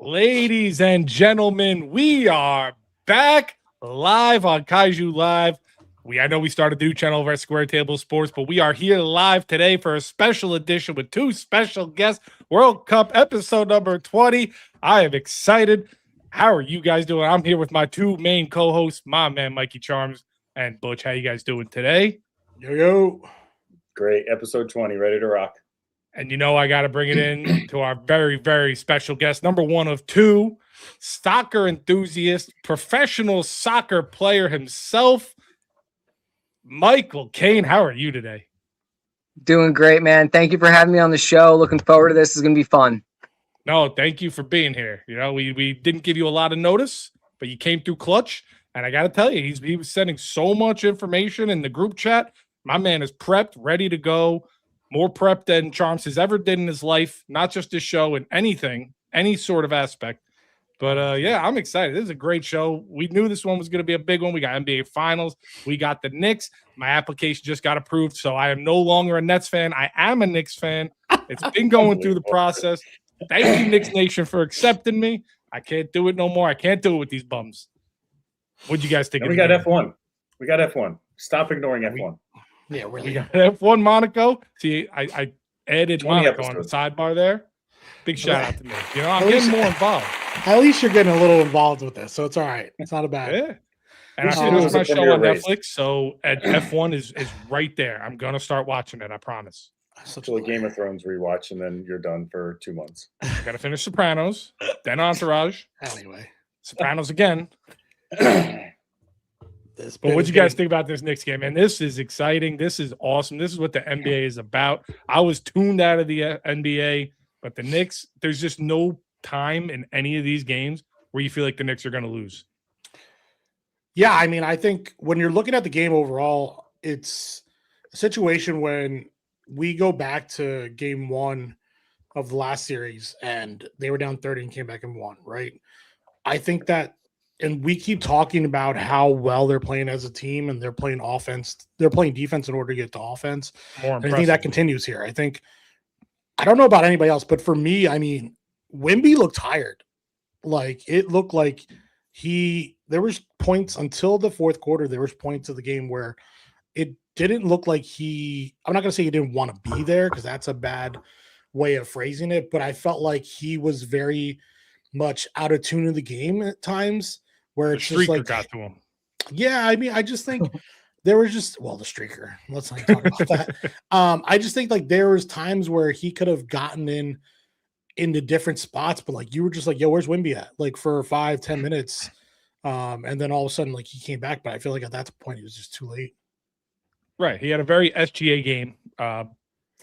Ladies and gentlemen, we are back live on Kaiju Live. I know we started a new channel over at Square Table Sports, but we are here live today for a special edition with two special guests. World Cup episode number 20. I am excited. How are you guys doing? I'm here with my two main co-hosts, my man Mikey Charms and Butch. How you guys doing today? Yo. Great. Episode 20, ready to rock. And you know I got to bring it in to our very, very special guest, number one of two, soccer enthusiast, professional soccer player himself, Michael Kane. How are you today? Doing great, man. Thank you for having me on the show. Looking forward to this. It's going to be fun. No, thank you for being here. You know, we didn't give you a lot of notice, but you came through clutch. And I got to tell you, he was sending so much information in the group chat. My man is prepped, ready to go. More prep than Charms has ever did in his life, not just this show and anything, any sort of aspect. But yeah, I'm excited. This is a great show. We knew this one was going to be a big one. We got NBA Finals. We got the Knicks. My application just got approved, so I am no longer a Nets fan. I am a Knicks fan. It's been going through the process. Thank you, Knicks Nation, for accepting me. I can't do it no more. I can't do it with these bums. What'd you guys think? And we got F1. We got F1. Stop ignoring F1. Yeah, really. We got F1 Monaco. See, I added Monaco on the sidebar there. Big shout out to me. You know, I'm getting more involved. At least you're getting a little involved with this, so it's all right. It's not a bad. Yeah. And I finished my show on Netflix, so F1 is right there. I'm gonna start watching it. I promise. Until a Game of Thrones rewatch, and then you're done for 2 months. I gotta finish Sopranos, then Entourage. Anyway, Sopranos again. But what you guys think about this Knicks game? And this is exciting. This is awesome. This is what the NBA is about. I was tuned out of the NBA, but the Knicks, there's just no time in any of these games where you feel like the Knicks are going to lose. Yeah, I mean, I think when you're looking at the game overall, it's a situation when we go back to game one of the last series and they were down 30 and came back and won, right? I think that, and we keep talking about how well they're playing as a team and they're playing offense. They're playing defense in order to get to offense. I think that continues here. I don't know about anybody else, but for me, I mean, Wemby looked tired. Like it looked like there was points until the fourth quarter. There was points of the game where it didn't look like I'm not going to say he didn't want to be there because that's a bad way of phrasing it, but I felt like he was very much out of tune in the game at times. Where it's just like got to him. Yeah, I mean, I just think there was just the streaker. Let's not talk about that. I just think like there was times where he could have gotten into different spots, but like you were just like, yo, where's Wemby at? Like for 5-10 minutes. And then all of a sudden, like he came back, but I feel like at that point it was just too late. Right. He had a very SGA game.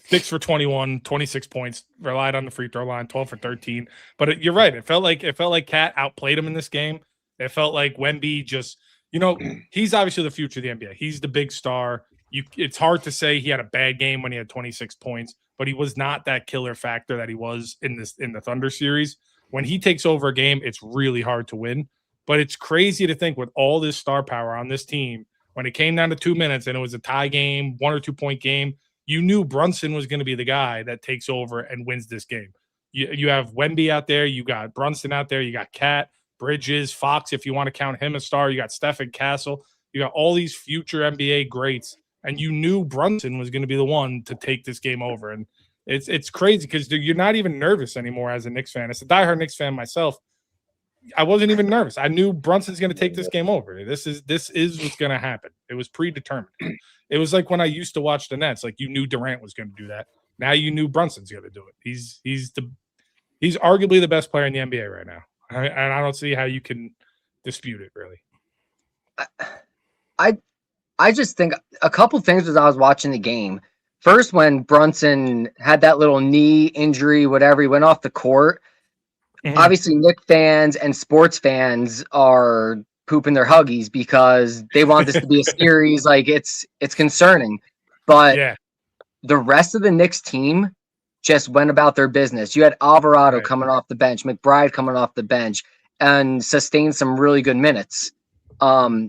6 for 21, 26 points, relied on the free throw line, 12 for 13. But you're right. It felt like Cat outplayed him in this game. It felt like Wemby just, he's obviously the future of the NBA. He's the big star. It's hard to say he had a bad game when he had 26 points, but he was not that killer factor that he was in the Thunder series. When he takes over a game, it's really hard to win. But it's crazy to think with all this star power on this team, when it came down to 2 minutes and it was a tie game, 1 or 2 point game, you knew Brunson was going to be the guy that takes over and wins this game. You have Wemby out there, you got Brunson out there, you got Cat, Bridges, Fox, if you want to count him a star. You got Stephen Castle. You got all these future NBA greats, and you knew Brunson was going to be the one to take this game over. And it's crazy because you're not even nervous anymore as a Knicks fan. As a diehard Knicks fan myself, I wasn't even nervous. I knew Brunson's going to take this game over. This is what's going to happen. It was predetermined. It was like when I used to watch the Nets. Like you knew Durant was going to do that. Now you knew Brunson's going to do it. He's arguably the best player in the NBA right now. And I don't see how you can dispute it, really. I just think a couple things as I was watching the game. First, when Brunson had that little knee injury, whatever, he went off the court. Mm-hmm. Obviously, Knicks fans and sports fans are pooping their huggies because they want this to be a series. Like it's concerning. But yeah, the rest of the Knicks team just went about their business. You had Alvarado coming off the bench, McBride coming off the bench, and sustained some really good minutes. To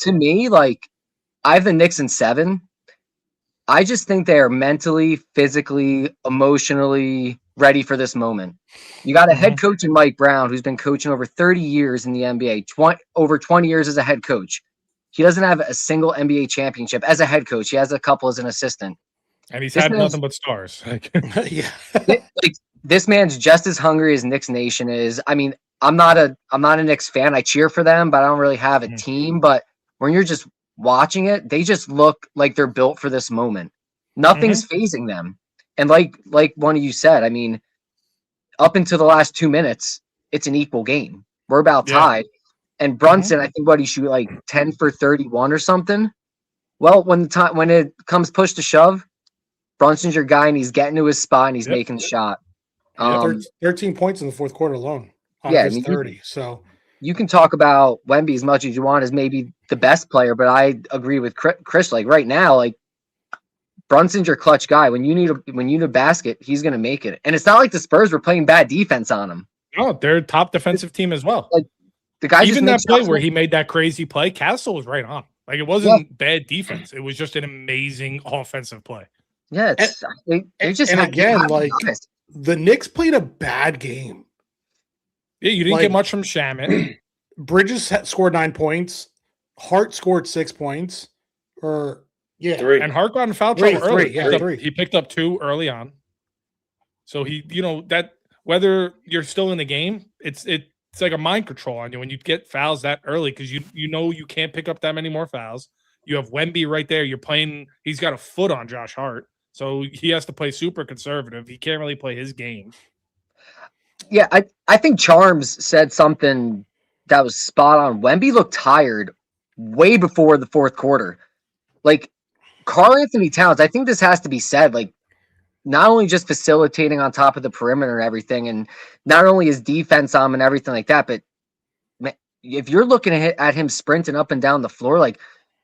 me, like I have the Knicks in 7. I just think they are mentally, physically, emotionally ready for this moment. You got a head coach in Mike Brown who's been coaching over 30 years in the NBA, over 20 years as a head coach. He doesn't have a single NBA championship as a head coach. He has a couple as an assistant. And he's had nothing but stars. Yeah. This man's just as hungry as Knicks Nation is. I mean, I'm not a Knicks fan. I cheer for them, but I don't really have a team. But when you're just watching it, they just look like they're built for this moment. Nothing's phasing them. And like one of you said, I mean, up until the last 2 minutes, it's an equal game. We're about tied. And Brunson, I think he shoot like 10 for 31 or something. Well, when it comes push to shove, Brunson's your guy, and he's getting to his spot, and he's making the shot. 13 points in the fourth quarter alone. Yeah, 30. So you can talk about Wemby as much as you want as maybe the best player, but I agree with Chris. Like right now, like Brunson's your clutch guy. When you need a basket, he's gonna make it. And it's not like the Spurs were playing bad defense on him. No, they're a top defensive team as well. Like the guy even that play where he made that crazy play, Castle was right on. Like it wasn't bad defense. It was just an amazing offensive play. Yeah, the Knicks played a bad game. Yeah, you didn't get much from Shamet. Bridges scored 9 points. Hart scored 6 points. Three. And Hart got in foul trouble early. Three. He picked up 2 early on. So he, that whether you're still in the game, it's like a mind control on you when you get fouls that early because you know you can't pick up that many more fouls. You have Wemby right there. You're playing. He's got a foot on Josh Hart, so he has to play super conservative. He can't really play his game. Yeah, I think Charms said something that was spot on. Wemby looked tired way before the fourth quarter. Like Karl Anthony Towns, I think this has to be said. Like not only just facilitating on top of the perimeter and everything, and not only his defense and everything like that, but if you're looking at him sprinting up and down the floor, like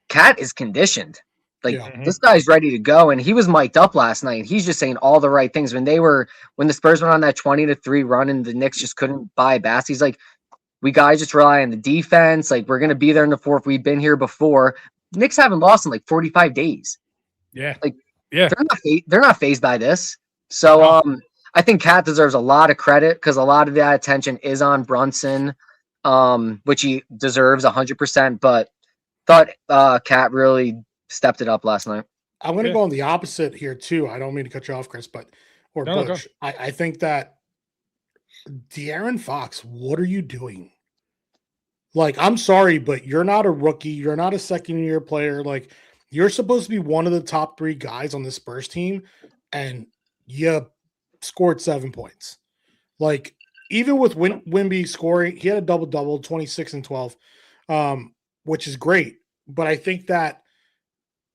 Cat is conditioned. Like this guy's ready to go, and he was mic'd up last night. He's just saying all the right things when the Spurs went on that 20-3 run and the Knicks just couldn't buy bats. He's like, we guys just rely on the defense. Like we're gonna be there in the fourth. We've been here before. Knicks haven't lost in like 45 days. Yeah, like they're not fazed by this. So I think Cat deserves a lot of credit because a lot of that attention is on Brunson, which he deserves 100%. But thought Cat really stepped it up last night. I'm going to go on the opposite here too. I don't mean to cut you off, Chris, Butch. I think that De'Aaron Fox, what are you doing? Like, I'm sorry, but you're not a rookie. You're not a second-year player. Like, you're supposed to be one of the top 3 guys on the Spurs team, and you scored 7 points. Like, even with Wemby scoring, he had a double-double, 26 and 12, which is great. But I think that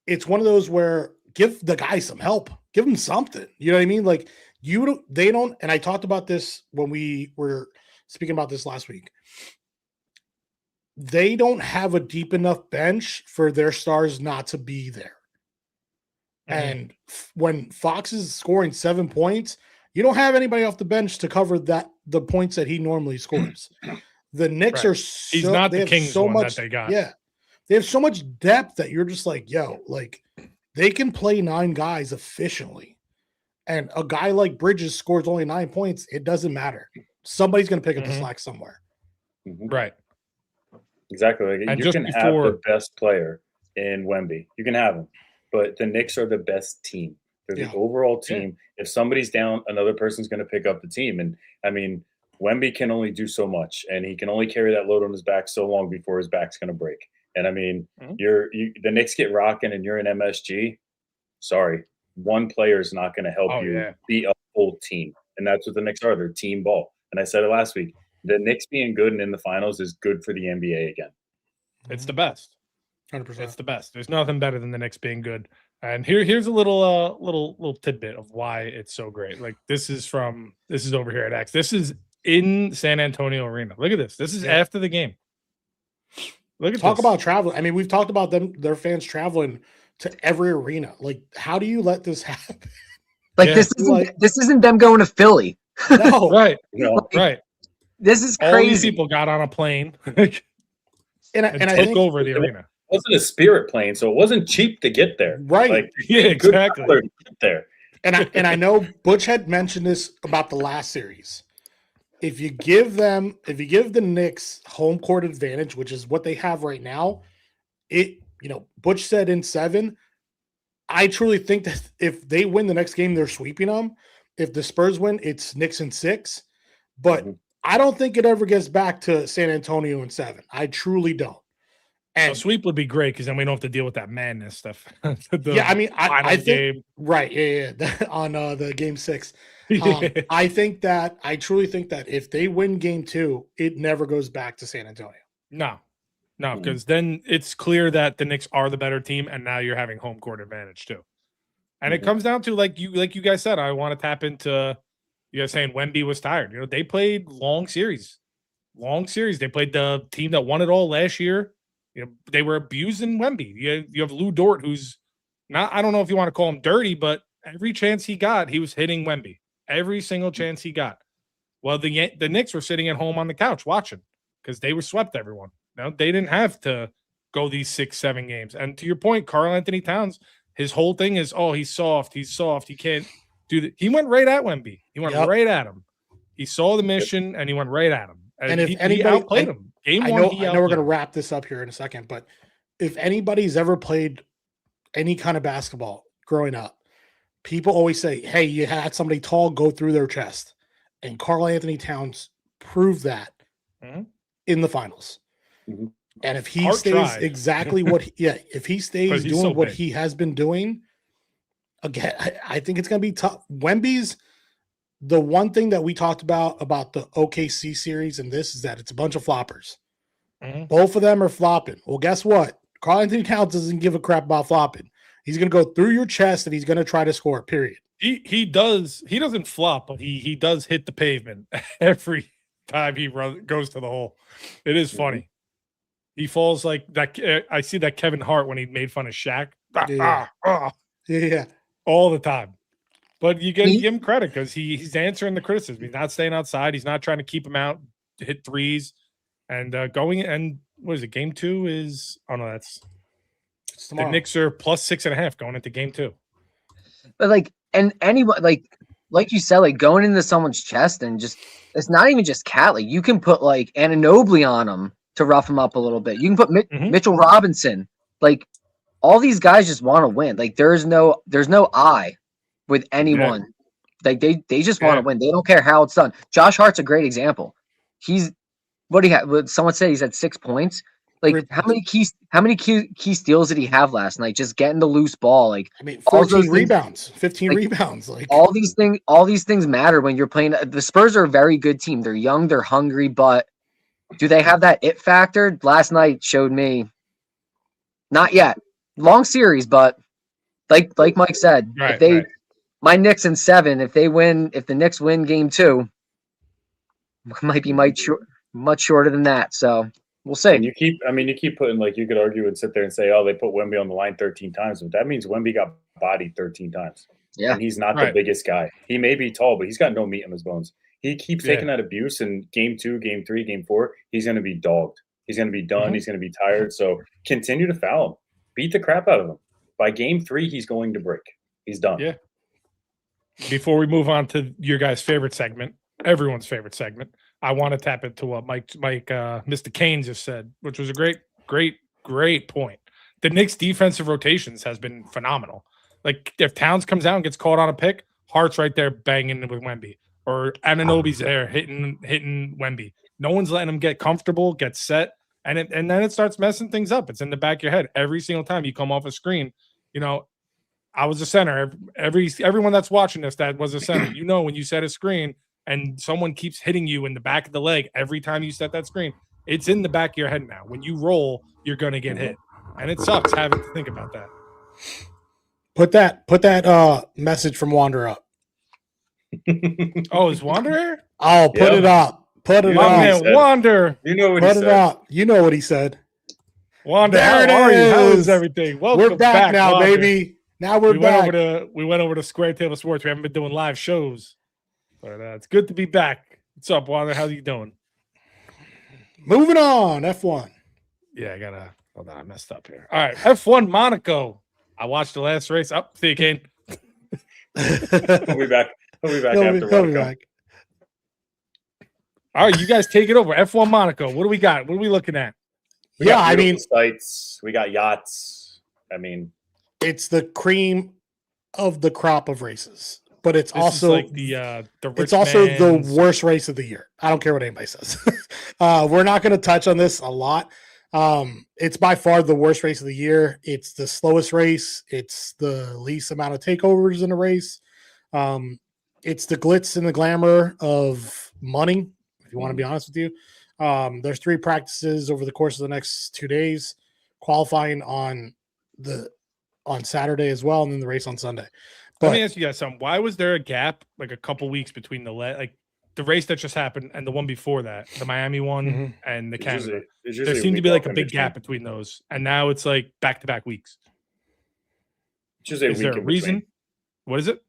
it's one of those where give the guy some help. Give him something. You know what I mean? Like, they don't, and I talked about this when we were speaking about this last week. They don't have a deep enough bench for their stars not to be there. And when Fox is scoring 7 points, you don't have anybody off the bench to cover the points that he normally scores. The Knicks are he's not the Kings one that they got. Yeah. They have so much depth that you're just like, yo, like they can play 9 guys efficiently. And a guy like Bridges scores only 9 points. It doesn't matter. Somebody's going to pick up the slack somewhere. Right. Exactly. Like, you can have the best player in Wemby. You can have him. But the Knicks are the best team. They're the overall team. If somebody's down, another person's going to pick up the team. And, I mean, Wemby can only do so much. And he can only carry that load on his back so long before his back's going to break. And, I mean, the Knicks get rocking and you're an MSG. Sorry. One player is not going to help you be a whole team. And that's what the Knicks are. They're team ball. And I said it last week. The Knicks being good and in the finals is good for the NBA again. It's the best. 100%. It's the best. There's nothing better than the Knicks being good. And here's a little tidbit of why it's so great. Like this is over here at X. This is in San Antonio Arena. Look at this. This is after the game. Look at Talk about travel. I mean, we've talked about their fans traveling to every arena. Like, how do you let this happen? Like this isn't them going to Philly. No, right. Right. This is crazy. All these people got on a plane and I took over the arena. It wasn't a Spirit plane, so it wasn't cheap to get there. Right. Like, yeah, exactly. To get there. And I know Butch had mentioned this about the last series. If you give the Knicks home court advantage, which is what they have right now, Butch said in 7. I truly think that if they win the next game, they're sweeping them. If the Spurs win, it's Knicks in 6. But I don't think it ever gets back to San Antonio in 7. I truly don't. And a sweep would be great because then we don't have to deal with that madness stuff. I mean, I think right, on the game 6. I truly think that if they win game 2, it never goes back to San Antonio. No, because then it's clear that the Knicks are the better team, and now you're having home court advantage too. And it comes down to like you guys said. I want to tap into you guys saying Wemby was tired. You know, they played long series. They played the team that won it all last year. You know, they were abusing Wemby. You have Lou Dort, who's not, I don't know if you want to call him dirty, but every chance he got, he was hitting Wemby. Every single chance he got. Well, the Knicks were sitting at home on the couch watching because they were swept everyone. No, they didn't have to go these 6-7 games. And to your point, Karl-Anthony Towns, his whole thing is, he's soft. He can't do that. He went right at Wemby. He went right at him. He saw the mission and he went right at him. And if anybody outplayed him. Game 1, I know we're going to wrap this up here in a second, but if anybody's ever played any kind of basketball growing up, people always say, hey, you had somebody tall go through their chest. And Karl-Anthony Towns proved that in the finals. Mm-hmm. And if he stays exactly if he stays doing what he has been doing, again, I think it's going to be tough. Wemby's the one thing that we talked about the OKC series and this is that it's a bunch of floppers. Mm-hmm. Both of them are flopping. Well, guess what? Karl-Anthony Towns doesn't give a crap about flopping. He's going to go through your chest and he's going to try to score, period. He doesn't flop, but he does hit the pavement every time he goes to the hole. It is funny. He falls like that. I see that Kevin Hart when he made fun of Shaq. Yeah. All the time. But you got to give him credit because he's answering the criticism. He's not staying outside. He's not trying to keep him out, hit threes, and going. And what is it? Game 2 is that's the Knicks are plus 6.5 going into game 2. But and anyone like you said, going into someone's chest and just it's not even just Cat. Like you can put Anunoby on him to rough him up a little bit. You can put Mitchell Robinson. Like all these guys just want to win. Like there's no I with anyone. Like they just want to win. They don't care how it's done. Josh Hart's a great example. He's what do you have? Someone said he's had 6 points. Like how many key steals did he have last night? Just getting the loose ball. 14 rebounds, 15 rebounds. All these things matter when you're playing. The Spurs are a very good team. They're young, they're hungry, but do they have that it factor? Last night showed me not yet. Long series, but like Mike said, my Knicks in 7, if the Knicks win game 2, might be much shorter than that. So we'll see. And you keep putting you could argue and sit there and say, they put Wemby on the line 13 times, but that means Wemby got bodied 13 times. Yeah. And he's not the biggest guy. He may be tall, but he's got no meat in his bones. He keeps taking that abuse in game 2, game 3, game 4. He's going to be dogged. He's going to be done. Mm-hmm. He's going to be tired. So continue to foul him. Beat the crap out of him. By game 3, he's going to break. He's done. Yeah. Before we move on to your guys' favorite segment, everyone's favorite segment, I want to tap into what Mr. Kane just said, which was a great point. The Knicks' defensive rotations has been phenomenal. Like if Towns comes out and gets caught on a pick, Hart's right there banging with Wemby, or Anunoby's there hitting Wemby. No one's letting him get comfortable, get set, and then it starts messing things up. It's in the back of your head every single time you come off a screen. I was a center. Everyone that's watching this that was a center, when you set a screen and someone keeps hitting you in the back of the leg every time you set that screen, it's in the back of your head now. When you roll, you're going to get hit. And it sucks having to think about that. Put that message from Wander up. Is Wander here? Oh, put it up. Put it up. Man, Wander. You know what he said. Put it up. You know what he said. Wander, how are you? How is everything? Welcome We're back now, Wander. baby. Now we're back. We went over to Square Table Sports. We haven't been doing live shows. But it's good to be back. What's up, Wander? How you doing? Moving on, F1. Yeah, hold on, I messed up here. All right, F1 Monaco. I watched the last race. See you, Kane. He'll be back. After World Cup. All right, you guys take it over. F1 Monaco. What do we got? What are we looking at? We got sites. We got yachts. I mean, it's the cream of the crop of races, but it's also like the worst race of the year. I don't care what anybody says. We're not going to touch on this a lot. It's by far the worst race of the year. It's the slowest race. It's the least amount of takeovers in a race. It's the glitz and the glamour of money, if you want to be honest with you. There's 3 practices over the course of the next 2 days, qualifying on Saturday as well, and then the race on Sunday. Let me ask you guys something. Why was there a gap, like a couple weeks between the race that just happened and the one before that, the Miami one and the Canada? There seemed to be like a big gap between those, and now it's like back-to-back weeks. Is there a reason? What is it?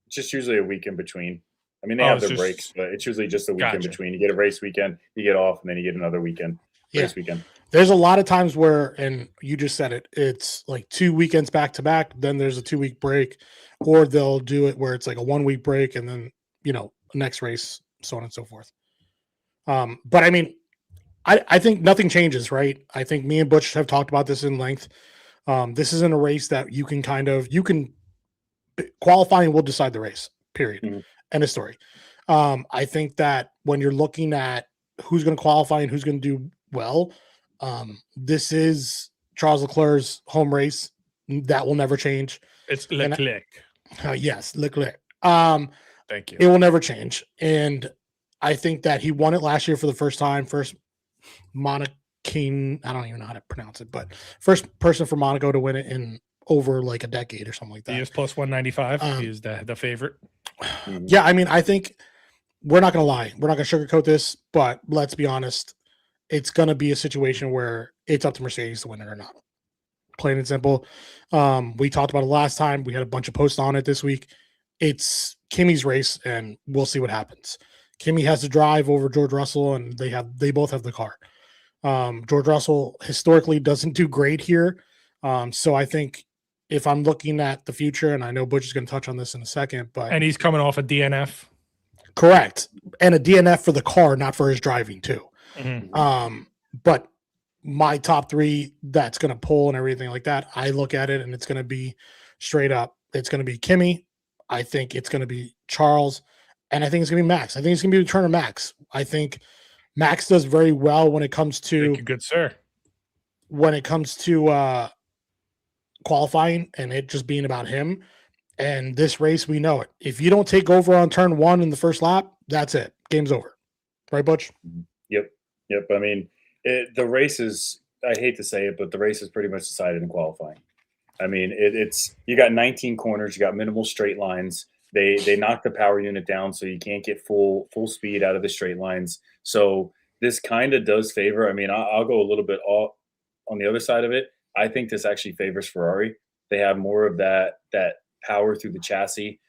It's just usually a week in between. I mean, they have their breaks, but it's usually just a week in between. You get a race weekend, you get off, and then you get another weekend. Race weekend. There's a lot of times where, and you just said it, it's like 2 weekends back to back. Then there's a 2-week break, or they'll do it where it's like a 1-week break and then, next race, so on and so forth. But I mean, I think nothing changes, right? I think me and Butch have talked about this in length. This isn't a race that you can qualifying will decide the race, period. End of story. I think that when you're looking at who's going to qualify and who's going to do well, this is Charles Leclerc's home race. That will never change. It's Leclerc. Yes, Leclerc. Thank you. It will never change. And I think that he won it last year for the first time. First Monacan, I don't even know how to pronounce it, but first person from Monaco to win it in over like a decade or something like that. He is plus 195. He is the favorite. Yeah, I mean, I think we're not going to lie. We're not going to sugarcoat this, but let's be honest. It's going to be a situation where it's up to Mercedes to win it or not. Plain and simple. We talked about it last time. We had a bunch of posts on it this week. It's Kimi's race, and we'll see what happens. Kimi has to drive over George Russell, and they both have the car. George Russell historically doesn't do great here. So I think if I'm looking at the future, and I know Butch is going to touch on this in a second, and he's coming off a DNF. Correct. And a DNF for the car, not for his driving too. But my top 3 that's going to pull and everything like that, I look at it and it's going to be straight up. It's going to be Kimi. I think it's going to be Charles. And I think it's going to be Max. I think it's going to be the return of Max. I think Max does very well when it comes to Thank you, good sir. When it comes to qualifying and it just being about him. And this race, we know it. If you don't take over on turn 1 in the first lap, that's it. Game's over. Right, Butch? Yep. I mean, the race is, I hate to say it, but the race is pretty much decided in qualifying. I mean, it's you got 19 corners, you got minimal straight lines. They knock the power unit down so you can't get full speed out of the straight lines. So this kind of does favor. I mean, I'll go a little bit on the other side of it. I think this actually favors Ferrari. They have more of that power through the chassis.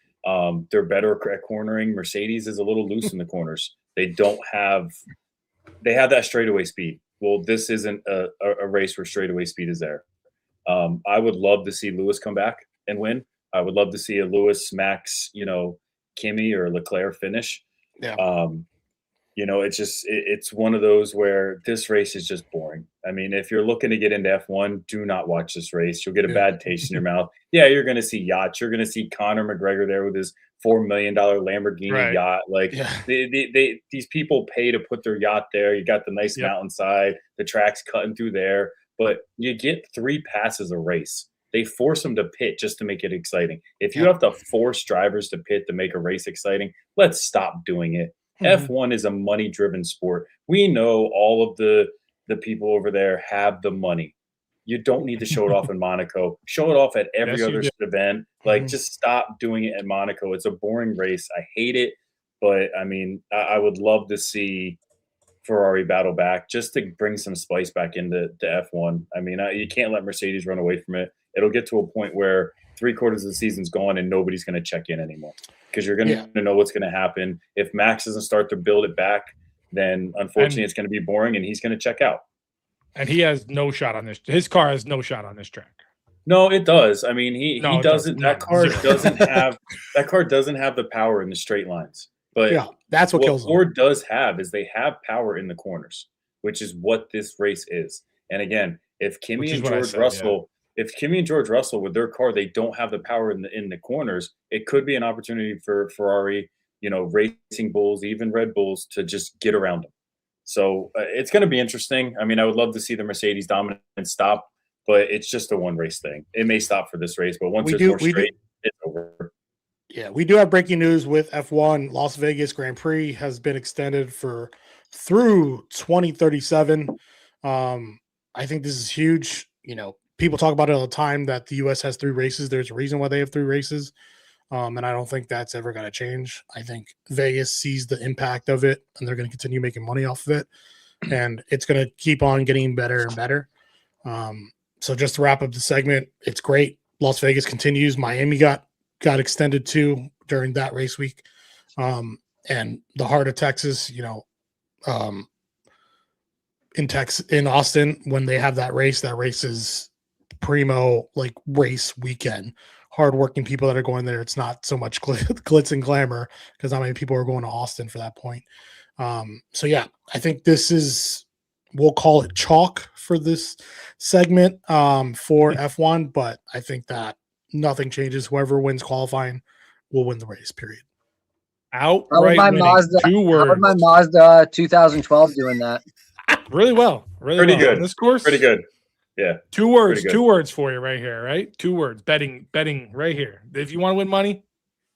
They're better at cornering. Mercedes is a little loose in the corners. They have that straightaway speed. Well, this isn't a race where straightaway speed is there. I would love to see Lewis come back and win. I would love to see a Lewis, Max, Kimi or Leclerc finish. Yeah. It's one of those where this race is just boring. I mean, if you're looking to get into F1, do not watch this race. You'll get a bad taste in your mouth. Yeah, you're going to see yachts. You're going to see Conor McGregor there with his $4 million Lamborghini yacht. These people pay to put their yacht there. You got the nice mountainside, the track's cutting through there, but you get 3 passes a race. They force them to pit just to make it exciting. If you have to force drivers to pit to make a race exciting, let's stop doing it. F1 is a money-driven sport. We know all of the people over there have the money. You don't need to show it off in Monaco. Show it off at every other event. Just stop doing it at Monaco. It's a boring race. I hate it. But, I mean, I would love to see Ferrari battle back just to bring some spice back into F1. I mean, you can't let Mercedes run away from it. It'll get to a point where 3/4 of the season's gone and nobody's going to check in anymore because you're going to know what's going to happen. If Max doesn't start to build it back, then unfortunately it's going to be boring and he's going to check out. And he has no shot on this. His car has no shot on this track. No, it does. I mean, he doesn't. That card doesn't have the power in the straight lines. But yeah, that's what kills them. Ford does have is they have power in the corners, which is what this race is. And again, if Kimi and George Russell with their car, they don't have the power in the corners, it could be an opportunity for Ferrari, Racing Bulls, even Red Bulls to just get around them. So it's going to be interesting. I mean, I would love to see the Mercedes dominance stop, but it's just a one race thing. It may stop for this race, but once it's more straight, it's over. Yeah, we do have breaking news with F1. Las Vegas Grand Prix has been extended through 2037. I think this is huge. People talk about it all the time that the U.S. has 3 races. There's a reason why they have 3 races. And I don't think that's ever going to change. I think Vegas sees the impact of it, and they're going to continue making money off of it. And it's going to keep on getting better and better. So just to wrap up the segment, it's great. Las Vegas continues. Miami got extended too during that race week. And the heart of Texas, in Austin, when they have that race is primo race weekend. Hardworking people that are going there. It's not so much glitz and glamour because not many people are going to Austin for that point. So yeah, I think this is, we'll call it chalk for this segment for F1, but I think that nothing changes. Whoever wins qualifying will win the race, period. Outright winning. Two words. How about my Mazda 2012 doing that? Really well. Pretty good. On this course? Pretty good. Yeah. 2 words. 2 words for you right here, right? 2 words. Betting right here. If you want to win money,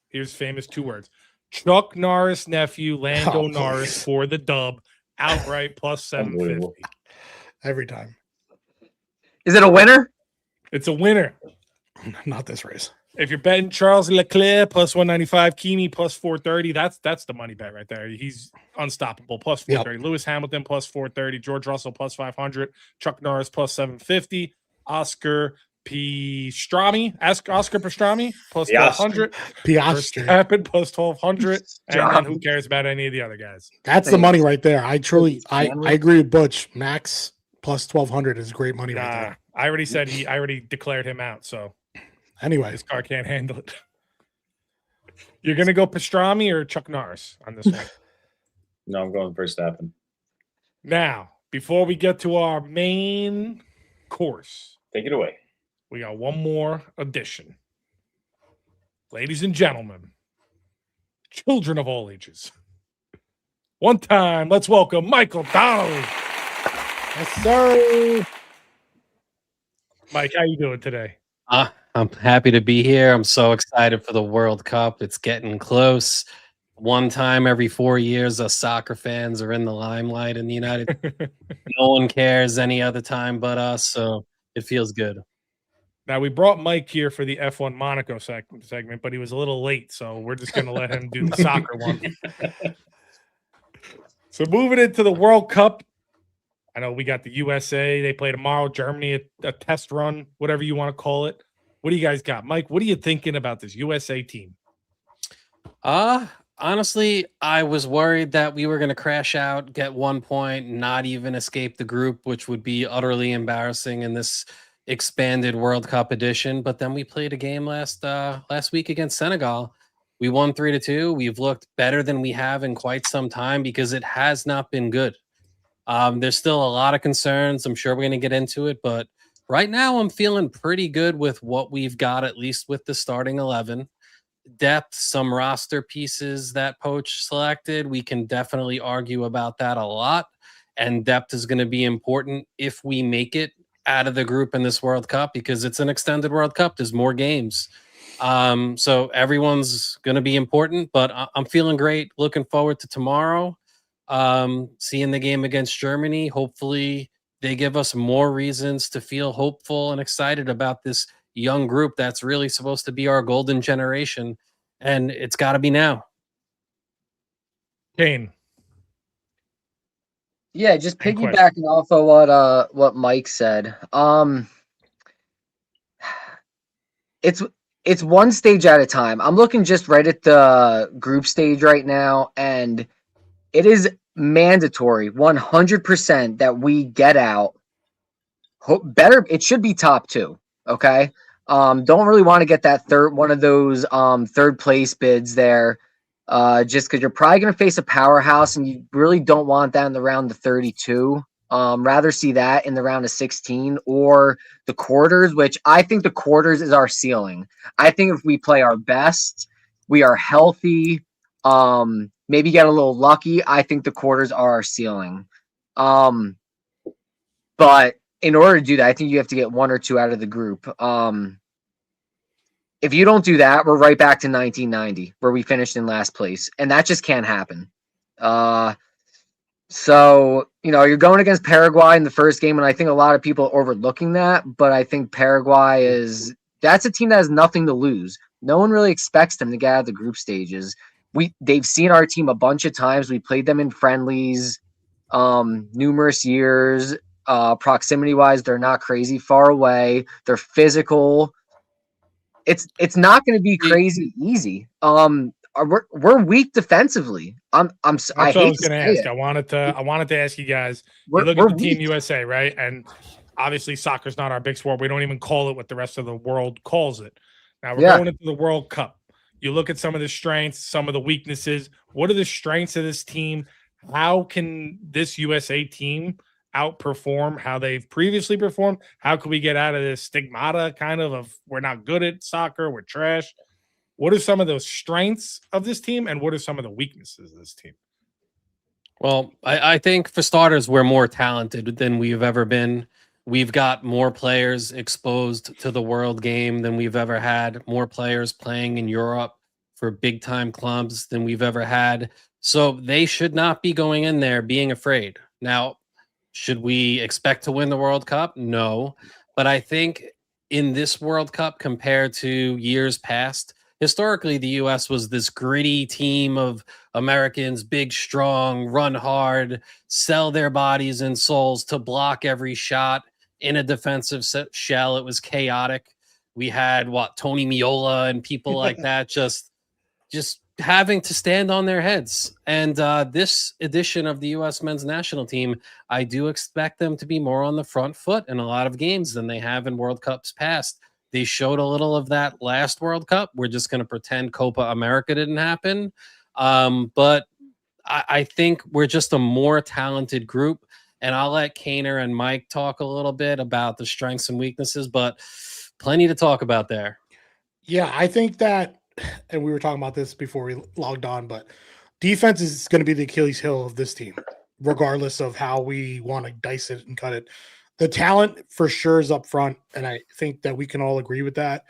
here's famous 2 words. Chuck Norris nephew, Lando Norris for the dub. Outright plus 750. Every time. Is it a winner? It's a winner. Not this race. If you're betting Charles Leclerc plus 195, Kimi plus 430, that's the money bet right there. He's unstoppable plus 430. Yep. Lewis Hamilton plus 430, George Russell plus 500, Chuck Norris plus 750, Oscar Pastrami plus 1200, Verstappen plus 1200, and who cares about any of the other guys? That's the money right there. I agree with Butch. Max plus 1200 is great money right there. I already declared him out, so. Anyway, this car can't handle it. You're going to go Pastrami or Chuck Norris on this one? No, I'm going Verstappen. Now, before we get to our main course, take it away. We got one more addition. Ladies and gentlemen, children of all ages. One time, let's welcome Michael Donnelly. Yes, sir. Mike, how you doing today? I'm happy to be here. I'm so excited for the World Cup. It's getting close. One time every 4 years, us soccer fans are in the limelight in the United States. No one cares any other time but us, so it feels good. Now, we brought Mike here for the F1 Monaco segment, but he was a little late, so we're just going to let him do the soccer one. So moving into the World Cup, I know we got the USA. They play tomorrow. Germany, a test run, whatever you want to call it. What do you guys got? Mike, what are you thinking about this USA team? Honestly, I was worried that we were going to crash out, get 1 point, not even escape the group, which would be utterly embarrassing in this expanded World Cup edition. But then we played a game last week against Senegal. We won 3-2. We've looked better than we have in quite some time because it has not been good. There's still a lot of concerns. I'm sure we're going to get into it, but right now I'm feeling pretty good with what we've got, at least with the starting 11. Depth, some roster pieces that Poach selected. We can definitely argue about that a lot. And depth is going to be important if we make it out of the group in this World Cup because it's an extended World Cup. There's more games. So everyone's going to be important, but I'm feeling great. Looking forward to tomorrow. Seeing the game against Germany. Hopefully they give us more reasons to feel hopeful and excited about this young group that's really supposed to be our golden generation, and it's got to be now. Kane. Yeah, just piggybacking off of what Mike said. It's one stage at a time. I'm looking just right at the group stage right now, and it is mandatory 100% that we get out. Better, it should be top 2. Okay. Don't really want to get that one of those third place bids there. Just because you're probably going to face a powerhouse, and you really don't want that in the round of 32. Rather see that in the round of 16 or the quarters, which I think the quarters is our ceiling. I think if we play our best, we are healthy, maybe get a little lucky, I think the quarters are our ceiling. But in order to do that, I think you have to get one or two out of the group. If you don't do that, we're right back to 1990, where we finished in last place, and that just can't happen. So, you're going against Paraguay in the first game, and I think a lot of people are overlooking that, but I think Paraguay that's a team that has nothing to lose. No one really expects them to get out of the group stages. They've seen our team a bunch of times. We played them in friendlies numerous years. Proximity-wise, they're not crazy far away. They're physical. It's not going to be crazy easy. We're weak defensively. That's what I was going to ask. I wanted to ask you guys. You look at the Team USA, right? And obviously, soccer's not our big sport. We don't even call it what the rest of the world calls it. Now we're going into the World Cup. You look at some of the strengths, some of the weaknesses. What are the strengths of this team? How can this USA team outperform how they've previously performed? How can we get out of this stigmata kind of we're not good at soccer, we're trash? What are some of those strengths of this team, and what are some of the weaknesses of this team? Well, I think for starters, we're more talented than we've ever been. We've got more players exposed to the world game than we've ever had, more players playing in Europe for big time clubs than we've ever had. So they should not be going in there being afraid. Now, should we expect to win the World Cup? No. But I think in this World Cup compared to years past, historically, the U.S. was this gritty team of Americans, big, strong, run hard, sell their bodies and souls to block every shot in a defensive shell. It was chaotic. We had Tony Miola and people like that just having to stand on their heads. And this edition of the U.S. men's national team, I do expect them to be more on the front foot in a lot of games than they have in World Cups past. They showed a little of that last World Cup. We're just going to pretend Copa America didn't happen. But I think we're just a more talented group. And I'll let Kaner and Mike talk a little bit about the strengths and weaknesses, but plenty to talk about there. Yeah, I think that, and we were talking about this before we logged on, but defense is going to be the Achilles heel of this team, regardless of how we want to dice it and cut it. The talent for sure is up front, and I think that we can all agree with that.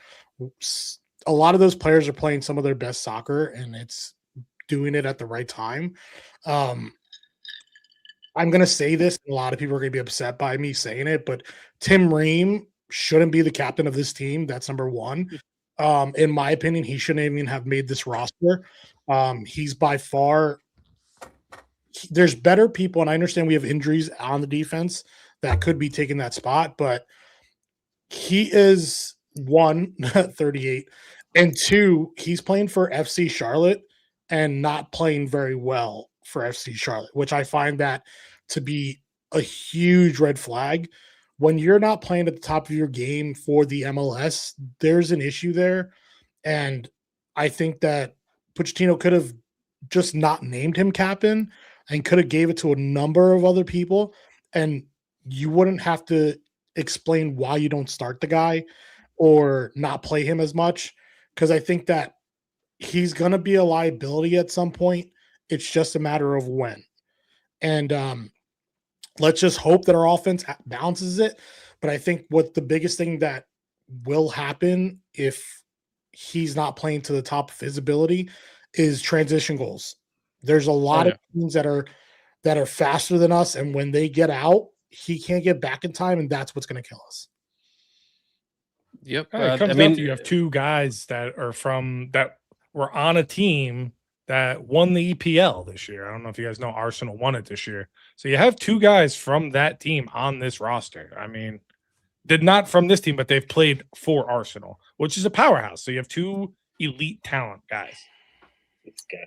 A lot of those players are playing some of their best soccer, and it's doing it at the right time. I'm going to say this, and a lot of people are going to be upset by me saying it, but Tim Ream shouldn't be the captain of this team. That's number one. In my opinion, he shouldn't even have made this roster. He's by far – there's better people, and I understand we have injuries on the defense that could be taking that spot, but he is 38, and 2, he's playing for FC Charlotte and not playing very well for FC Charlotte, which I find that to be a huge red flag. When you're not playing at the top of your game for the MLS, there's an issue there. And I think that Pochettino could have just not named him captain and could have gave it to a number of other people. And you wouldn't have to explain why you don't start the guy or not play him as much. Because I think that he's going to be a liability at some point. It's just a matter of when. And let's just hope that our offense balances it. But I think what the biggest thing that will happen if he's not playing to the top of his ability is transition goals. There's a lot of teams that are faster than us, and when they get out, he can't get back in time, and that's what's going to kill us. Yep. It comes down to you have two guys that were on a team that won the EPL this year. I don't know if you guys know Arsenal won it this year. So you have two guys from that team on this roster. I mean, did not from this team, but they've played for Arsenal, which is a powerhouse. So you have two elite talent guys. It's good.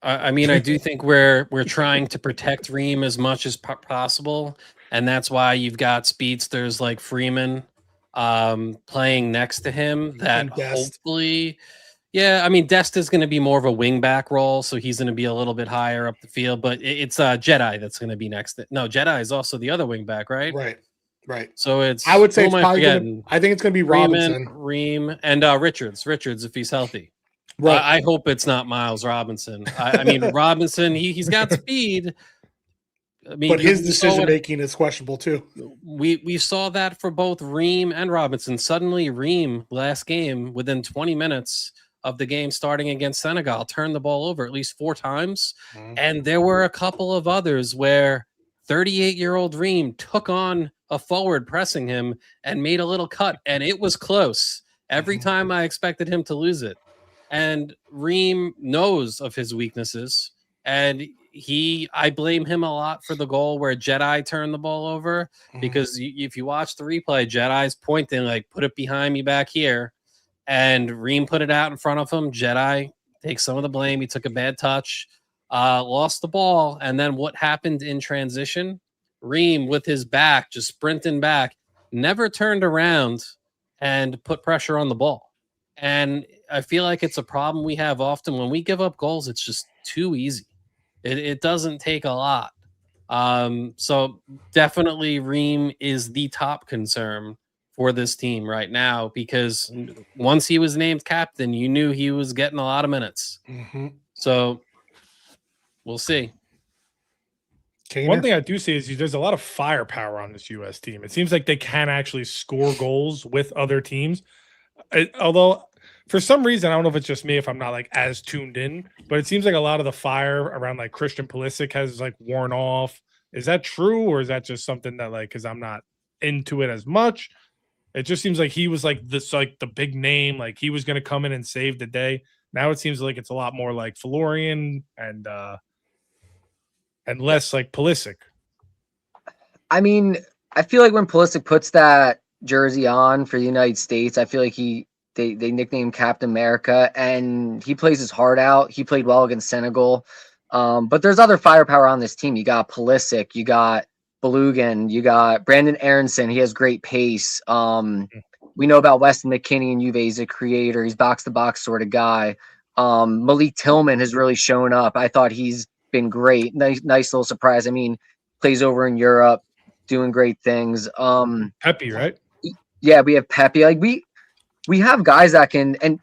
I mean, I do think we're trying to protect Ream as much as possible, and that's why you've got speedsters like Freeman playing next to him that Dest. hopefully, yeah, I mean, Dest is going to be more of a wing back role, so he's going to be a little bit higher up the field, but it's Jedi that's going to be next. No, Jedi is also the other wing back, right? Right. So it's, I would say it's I probably I think it's going to be Robinson. Ream, and Richards if he's healthy. Right. I hope it's not Miles Robinson. I mean, Robinson, he's got speed. I mean, but his decision making is questionable too. We saw that for both Ream and Robinson. Suddenly, Ream last game, within 20 minutes of the game starting against Senegal, turned the ball over at least 4 times. And there were a couple of others where 38-year-old Ream took on a forward pressing him and made a little cut, and it was close. Every time I expected him to lose it. And Ream knows of his weaknesses, and I blame him a lot for the goal where Jedi turned the ball over, because if you watch the replay, Jedi's pointing like, put it behind me back here, and Ream put it out in front of him. Jedi takes some of the blame. He took a bad touch, lost the ball, and then what happened in transition? Ream, with his back, just sprinting back, never turned around and put pressure on the ball. And I feel like it's a problem we have often when we give up goals. It's just too easy. It doesn't take a lot. So definitely Ream is the top concern for this team right now, because once he was named captain, you knew he was getting a lot of minutes. So we'll see. One thing I do see is there's a lot of firepower on this U.S. team. It seems like they can actually score goals with other teams. Although for some reason, I don't know if it's just me, if I'm not like as tuned in, but it seems like a lot of the fire around like Christian Pulisic has like worn off. Is that true, or is that just something that like, because I'm not into it as much? It just seems like he was like this, like the big name, like he was going to come in and save the day. Now it seems like it's a lot more like Florian and less like Pulisic. I mean, I feel like when Pulisic puts that jersey on for the United States, I feel like they nicknamed Captain America, and he plays his heart out. He played well against Senegal. But there's other firepower on this team. You got Pulisic, you got Belugan, you got Brandon Aronson. He has great pace. We know about Weston McKennie and Juve. He's a creator. He's box-to-box sort of guy. Malik Tillman has really shown up. I thought he's been great. Nice little surprise. I mean, plays over in Europe, doing great things. Pepe, right? Yeah, we have Pepe. Like we have guys that can, and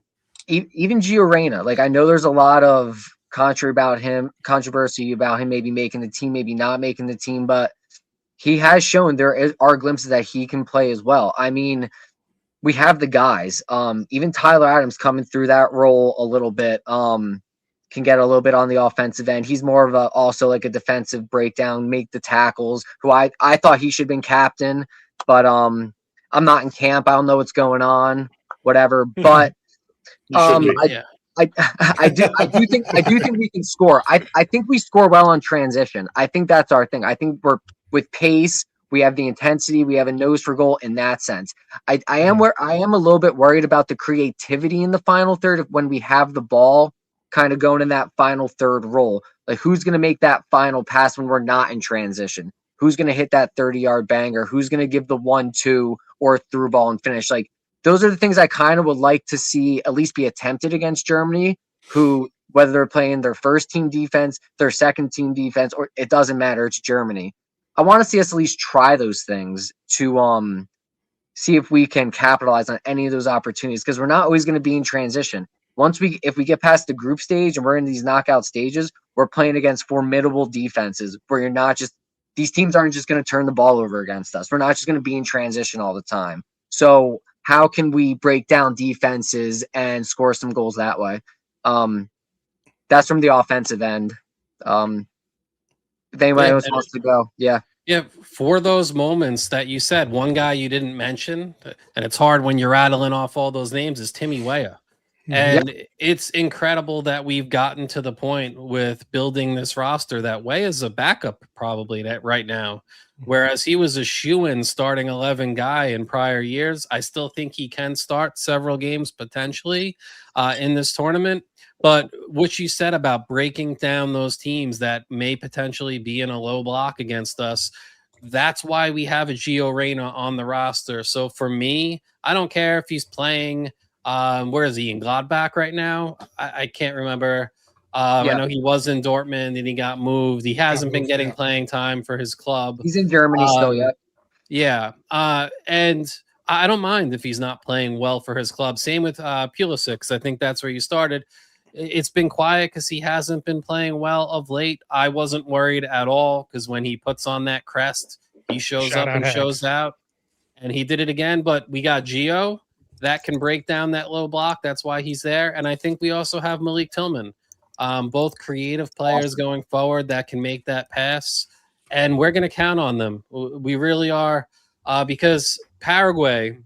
even Gio Reyna. Like, I know there's a lot of controversy about him maybe making the team, maybe not making the team, but he has shown there are glimpses that he can play as well. I mean, we have the guys. Even Tyler Adams coming through that role a little bit, can get a little bit on the offensive end. He's more of also like a defensive breakdown, make the tackles, who I thought he should have been captain, but I'm not in camp. I don't know what's going on, whatever. But I do think we can score. I think we score well on transition. I think that's our thing. I think we're with pace. We have the intensity. We have a nose for goal in that sense. I am a little bit worried about the creativity in the final third when we have the ball kind of going in that final third role. Like, who's going to make that final pass when we're not in transition? Who's going to hit that 30-yard banger? Who's going to give the 1-2 or through ball and finish? Like, those are the things I kind of would like to see at least be attempted against Germany, who, whether they're playing their first team defense, their second team defense, or it doesn't matter, it's Germany. I want to see us at least try those things to see if we can capitalize on any of those opportunities, because we're not always going to be in transition. If we get past the group stage and we're in these knockout stages, we're playing against formidable defenses where you're not just, these teams aren't just going to turn the ball over against us. We're not just going to be in transition all the time. So how can we break down defenses and score some goals that way? That's from the offensive end. If anybody else wants to go, yeah. Yeah, for those moments that you said, one guy you didn't mention, and it's hard when you're rattling off all those names, is Timmy Weah. And it's incredible that we've gotten to the point with building this roster that Weah is a backup probably right now. Whereas he was a shoo-in starting 11 guy in prior years. I still think he can start several games potentially in this tournament. But what you said about breaking down those teams that may potentially be in a low block against us, that's why we have a Gio Reyna on the roster. So for me, I don't care if he's playing. Where is he, in Gladbach right now? I can't remember. I know he was in Dortmund and he got moved. He hasn't been getting playing time for his club. He's in Germany still, yeah. Yeah. And I don't mind if he's not playing well for his club. Same with Pulisic. I think that's where you started. It's been quiet because he hasn't been playing well of late. I wasn't worried at all because when he puts on that crest, he shows up and shows out. And he did it again. But we got Gio that can break down that low block. That's why he's there. And I think we also have Malik Tillman, both creative players going forward that can make that pass. And we're going to count on them. We really are, because Paraguay,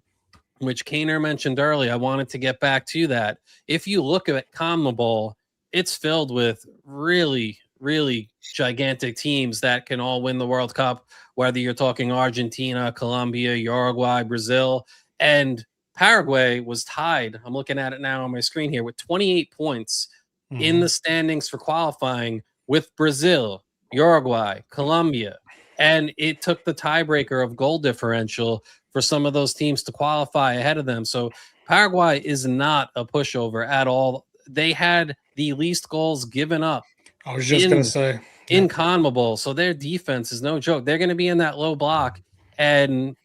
which Kaner mentioned earlier, I wanted to get back to that. If you look at CONMEBOL, it's filled with really, really gigantic teams that can all win the World Cup, whether you're talking Argentina, Colombia, Uruguay, Brazil. And Paraguay was tied, I'm looking at it now on my screen here, with 28 points in the standings for qualifying with Brazil, Uruguay, Colombia. And it took the tiebreaker of goal differential for some of those teams to qualify ahead of them. So Paraguay is not a pushover at all. They had the least goals given up. I was just going to say. In CONMEBOL. So their defense is no joke. They're going to be in that low block, and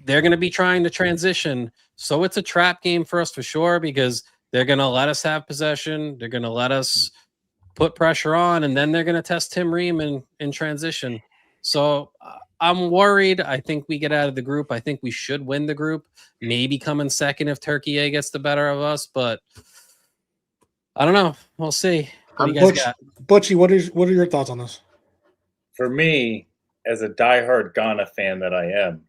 they're going to be trying to transition. So it's a trap game for us for sure, because they're going to let us have possession. They're going to let us put pressure on, and then they're going to test Tim Ream in transition. So I'm worried. I think we get out of the group. I think we should win the group, maybe come in second if Turkey gets the better of us, but I don't know. We'll see. What do you guys got? Butchie, what are your thoughts on this? For me, as a diehard Ghana fan that I am,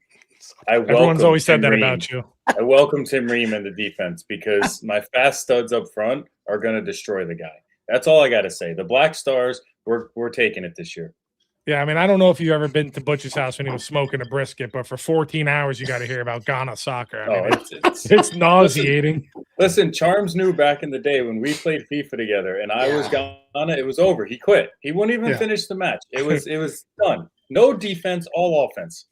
everyone's always said that about you. I welcome Tim Ream in the defense because my fast studs up front are going to destroy the guy. That's all I got to say. The Black Stars, we're taking it this year. Yeah, I mean, I don't know if you've ever been to Butch's house when he was smoking a brisket, but for 14 hours, you got to hear about Ghana soccer. I mean, it's nauseating. Listen, Charms knew back in the day when we played FIFA together and I was Ghana, it was over. He quit. He wouldn't even finish the match. It was done. No defense, all offense.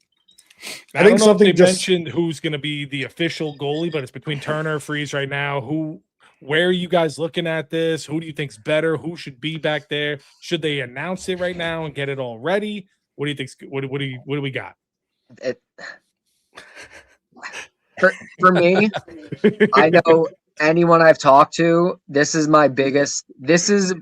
I think don't know if they mentioned who's going to be the official goalie, but it's between Turner and Freeze right now. Where are you guys looking at this? Who do you think's better? Who should be back there? Should they announce it right now and get it all ready? What do you think? What do we got? For me, I know anyone I've talked to, this is my biggest. This is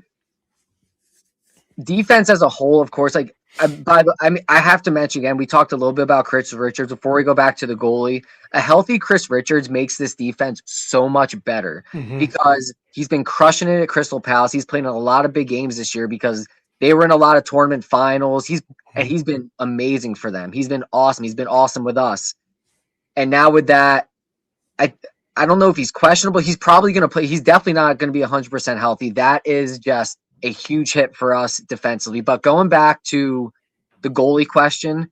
defense as a whole, of course. Like, I have to mention again, we talked a little bit about Chris Richards before we go back to the goalie. A healthy Chris Richards makes this defense so much better because he's been crushing it at Crystal Palace. He's playing in a lot of big games this year because they were in a lot of tournament finals. He's been amazing for them. He's been awesome. He's been awesome with us. And now with that, I don't know if he's questionable. He's probably going to play. He's definitely not going to be 100% healthy. That is just a huge hit for us defensively. But going back to the goalie question,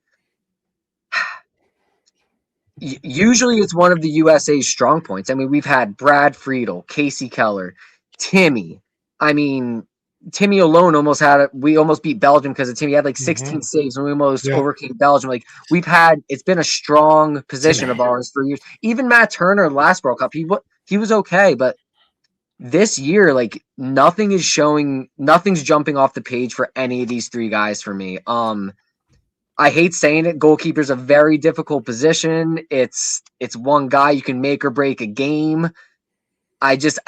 usually it's one of the USA's strong points. I mean, we've had Brad Friedel, Casey Keller, Timmy. I mean, Timmy alone we almost beat Belgium because of Timmy. He had like 16 saves and we almost overcame Belgium. Like it's been a strong position of ours for years. Even Matt Turner last World Cup, he was okay, but this year, like nothing's jumping off the page for any of these three guys for me. I hate saying it. Goalkeeper's a very difficult position. It's one guy you can make or break a game. I'm just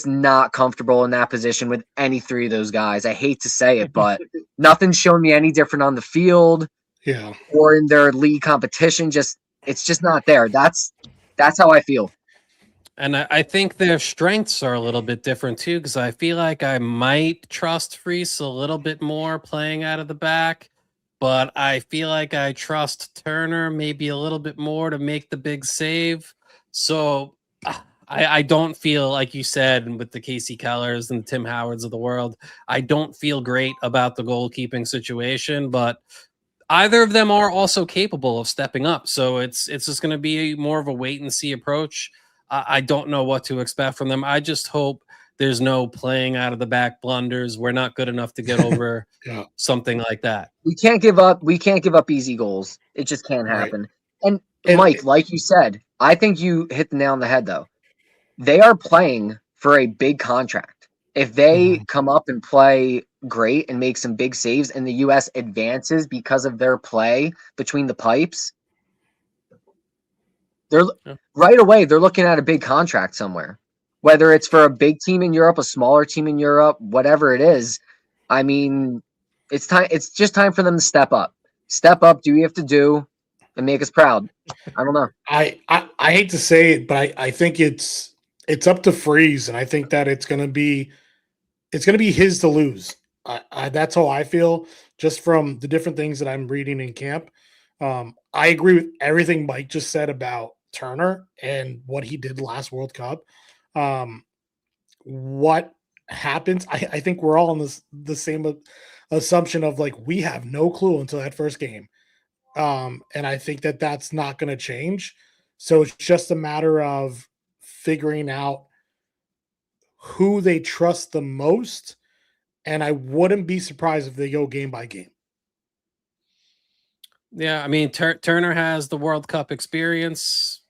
not comfortable in that position with any three of those guys. I hate to say it, but nothing's shown me any different on the field or in their league competition. It's just not there. That's how I feel. And I think their strengths are a little bit different too, because I feel like I might trust Freese a little bit more playing out of the back, but I feel like I trust Turner maybe a little bit more to make the big save. So I don't feel, like you said, with the Casey Kellers and the Tim Howards of the world, I don't feel great about the goalkeeping situation, but either of them are also capable of stepping up. So it's just going to be more of a wait and see approach. I don't know what to expect from them. I just hope There's no playing out of the back blunders. We're not good enough to get over something like that. We can't give up. We can't give up easy goals. It just can't happen. Right. And Mike, like you said, I think you hit the nail on the head, though. They are playing for a big contract. If they come up and play great and make some big saves and the U.S. advances because of their play between the pipes, right away, they're looking at a big contract somewhere. Whether it's for a big team in Europe, a smaller team in Europe, whatever it is, I mean, it's time. It's just time for them to step up. Step up, do what you have to do, and make us proud. I don't know. I hate to say it, but I think it's up to Freeze, and I think that it's gonna be his to lose. That's how I feel, just from the different things that I'm reading in camp. I agree with everything Mike just said about Turner and what he did last World Cup. What happens? I think we're all on the same assumption of like we have no clue until that first game, and I think that that's not going to change. So it's just a matter of figuring out who they trust the most, and I wouldn't be surprised if they go game by game. Yeah, I mean, Turner has the World Cup experience,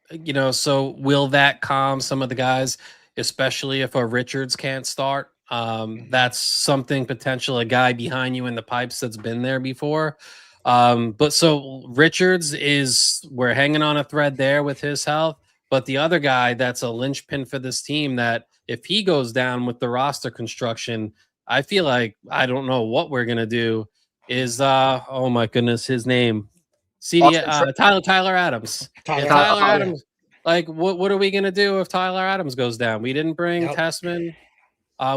so will that calm some of the guys, especially if a Richards can't start? That's something potential, a guy behind you in the pipes that's been there before. But so Richards we're hanging on a thread there with his health, but the other guy that's a linchpin for this team that if he goes down with the roster construction, I feel like I don't know what we're going to do is, oh my goodness, his name. Tyler Adams. Tyler Adams. Like, what are we going to do if Tyler Adams goes down? We didn't bring Tessman.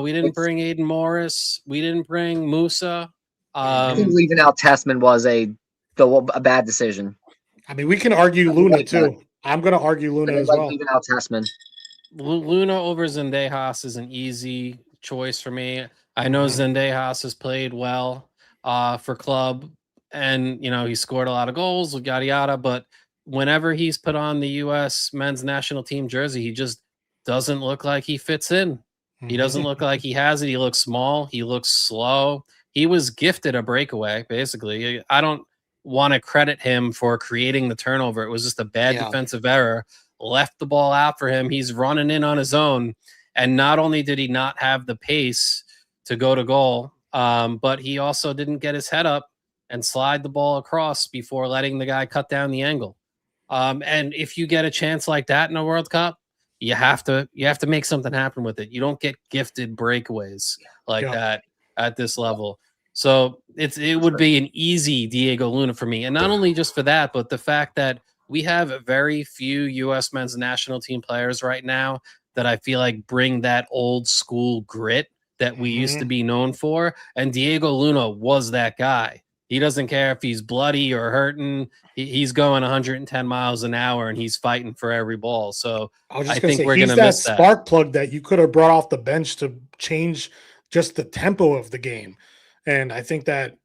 We didn't bring Aiden Morris. We didn't bring Musa. I think leaving out Tessman was a bad decision. I mean, we can argue Luna too. I'm going to argue Luna as well. Leaving out Tessman. Luna over Zendejas is an easy choice for me. I know Zendejas has played well for club, and he scored a lot of goals, yada yada. But whenever he's put on the U.S. men's national team jersey, he just doesn't look like he fits in. He doesn't look like he has it. He looks small. He looks slow. He was gifted a breakaway, basically. I don't want to credit him for creating the turnover. It was just a bad defensive error. Left the ball out for him. He's running in on his own. And not only did he not have the pace to go to goal, but he also didn't get his head up and slide the ball across before letting the guy cut down the angle. And if you get a chance like that in a World Cup, you have to make something happen with it. You don't get gifted breakaways like that at this level. So it would be an easy Diego Luna for me. And not only just for that, but the fact that we have very few U.S. men's national team players right now that I feel like bring that old school grit that we used to be known for. And Diego Luna was that guy. He doesn't care if he's bloody or hurting. He's going 110 miles an hour and he's fighting for every ball. So I think we're going to miss that spark plug that you could have brought off the bench to change just the tempo of the game. And I think that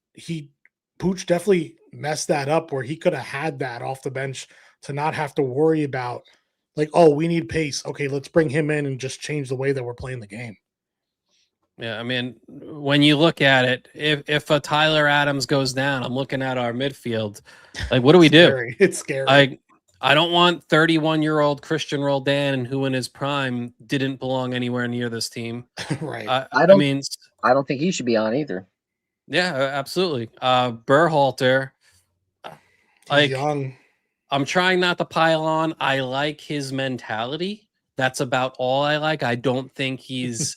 Pooch definitely messed that up where he could have had that off the bench to not have to worry about like, oh, we need pace. Okay, let's bring him in and just change the way that we're playing the game. Yeah, I mean, when you look at it, if a Tyler Adams goes down, I'm looking at our midfield. Like, what do we do? It's scary. I don't want 31-year-old Christian Roldan, who in his prime didn't belong anywhere near this team. Right. I don't think he should be on either. Yeah, absolutely. Berhalter, He's young. I'm trying not to pile on. I like his mentality. That's about all I like. I don't think he's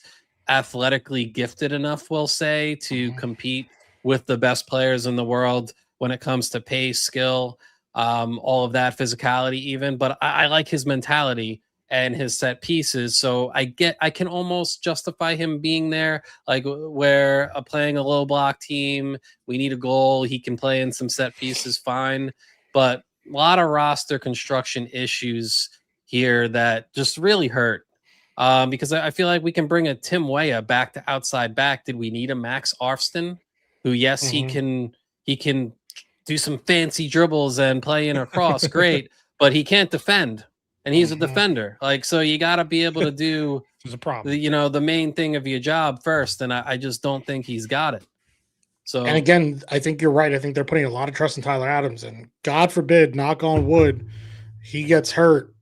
athletically gifted enough, we'll say, to compete with the best players in the world when it comes to pace, skill, all of that, physicality even. But I like his mentality and his set pieces. So I can almost justify him being there. Like where playing a low block team, we need a goal. He can play in some set pieces, fine. But a lot of roster construction issues here that just really hurt. Because I feel like we can bring a Tim Weah back to outside back. Did we need a Max Arfston? Who, yes, he can do some fancy dribbles and play in a cross, great, but he can't defend, and he's a defender. Like, so you got to be able to do is a problem. The main thing of your job first, and I just don't think he's got it. So, and again, I think you're right. I think they're putting a lot of trust in Tyler Adams, and God forbid, knock on wood, he gets hurt.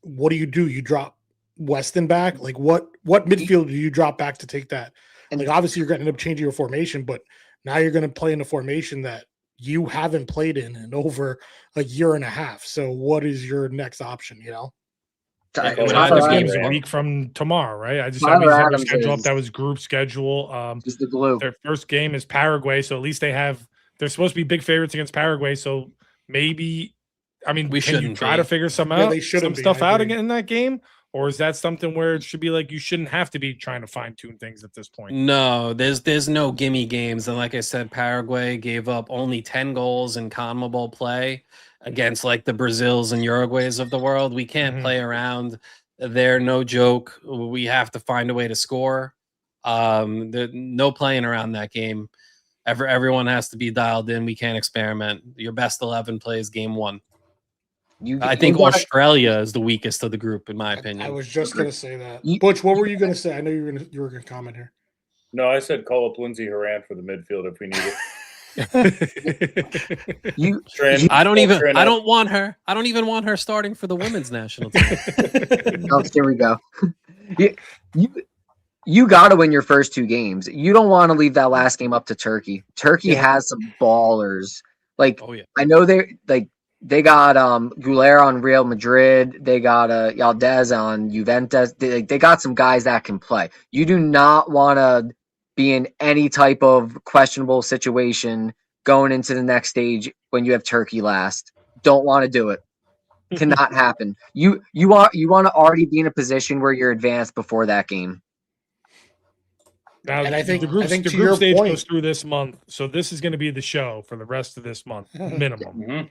What do? You drop Weston back? Like what midfield do you drop back to take that? And like obviously you're going to end up changing your formation, but now you're going to play in a formation that you haven't played in over a year and a half. So what is your next option? This game's a week from tomorrow, right? I just have his schedule up. That was group schedule. Just the glue. Their first game is Paraguay, so at least they're supposed to be big favorites against Paraguay. So maybe, can you try to figure some stuff out again in that game? Or is that something where it should be like you shouldn't have to be trying to fine-tune things at this point? No, there's no gimme games. And like I said, Paraguay gave up only 10 goals in CONMEBOL play against like the Brazils and Uruguays of the world. We can't play around. They're no joke. We have to find a way to score. There's no playing around that game. Everyone has to be dialed in. We can't experiment. Your best 11 plays game one. I think Australia is the weakest of the group, in my opinion. I was just going to say that. Butch, what were you going to say? I know you were going to comment here. No, I said call up Lindsey Horan for the midfield if we need it. I don't want her. I don't even want her starting for the women's national team. Oh, here we go. You got to win your first two games. You don't want to leave that last game up to Turkey. Turkey has some ballers. Like, I know they got Goulet on Real Madrid. They got Yaldez on Juventus. They got some guys that can play. You do not want to be in any type of questionable situation going into the next stage when you have Turkey last. Don't want to do it. Cannot happen. You want to already be in a position where you're advanced before that game. Now, and I think the group stage goes through this month, so this is going to be the show for the rest of this month, minimum.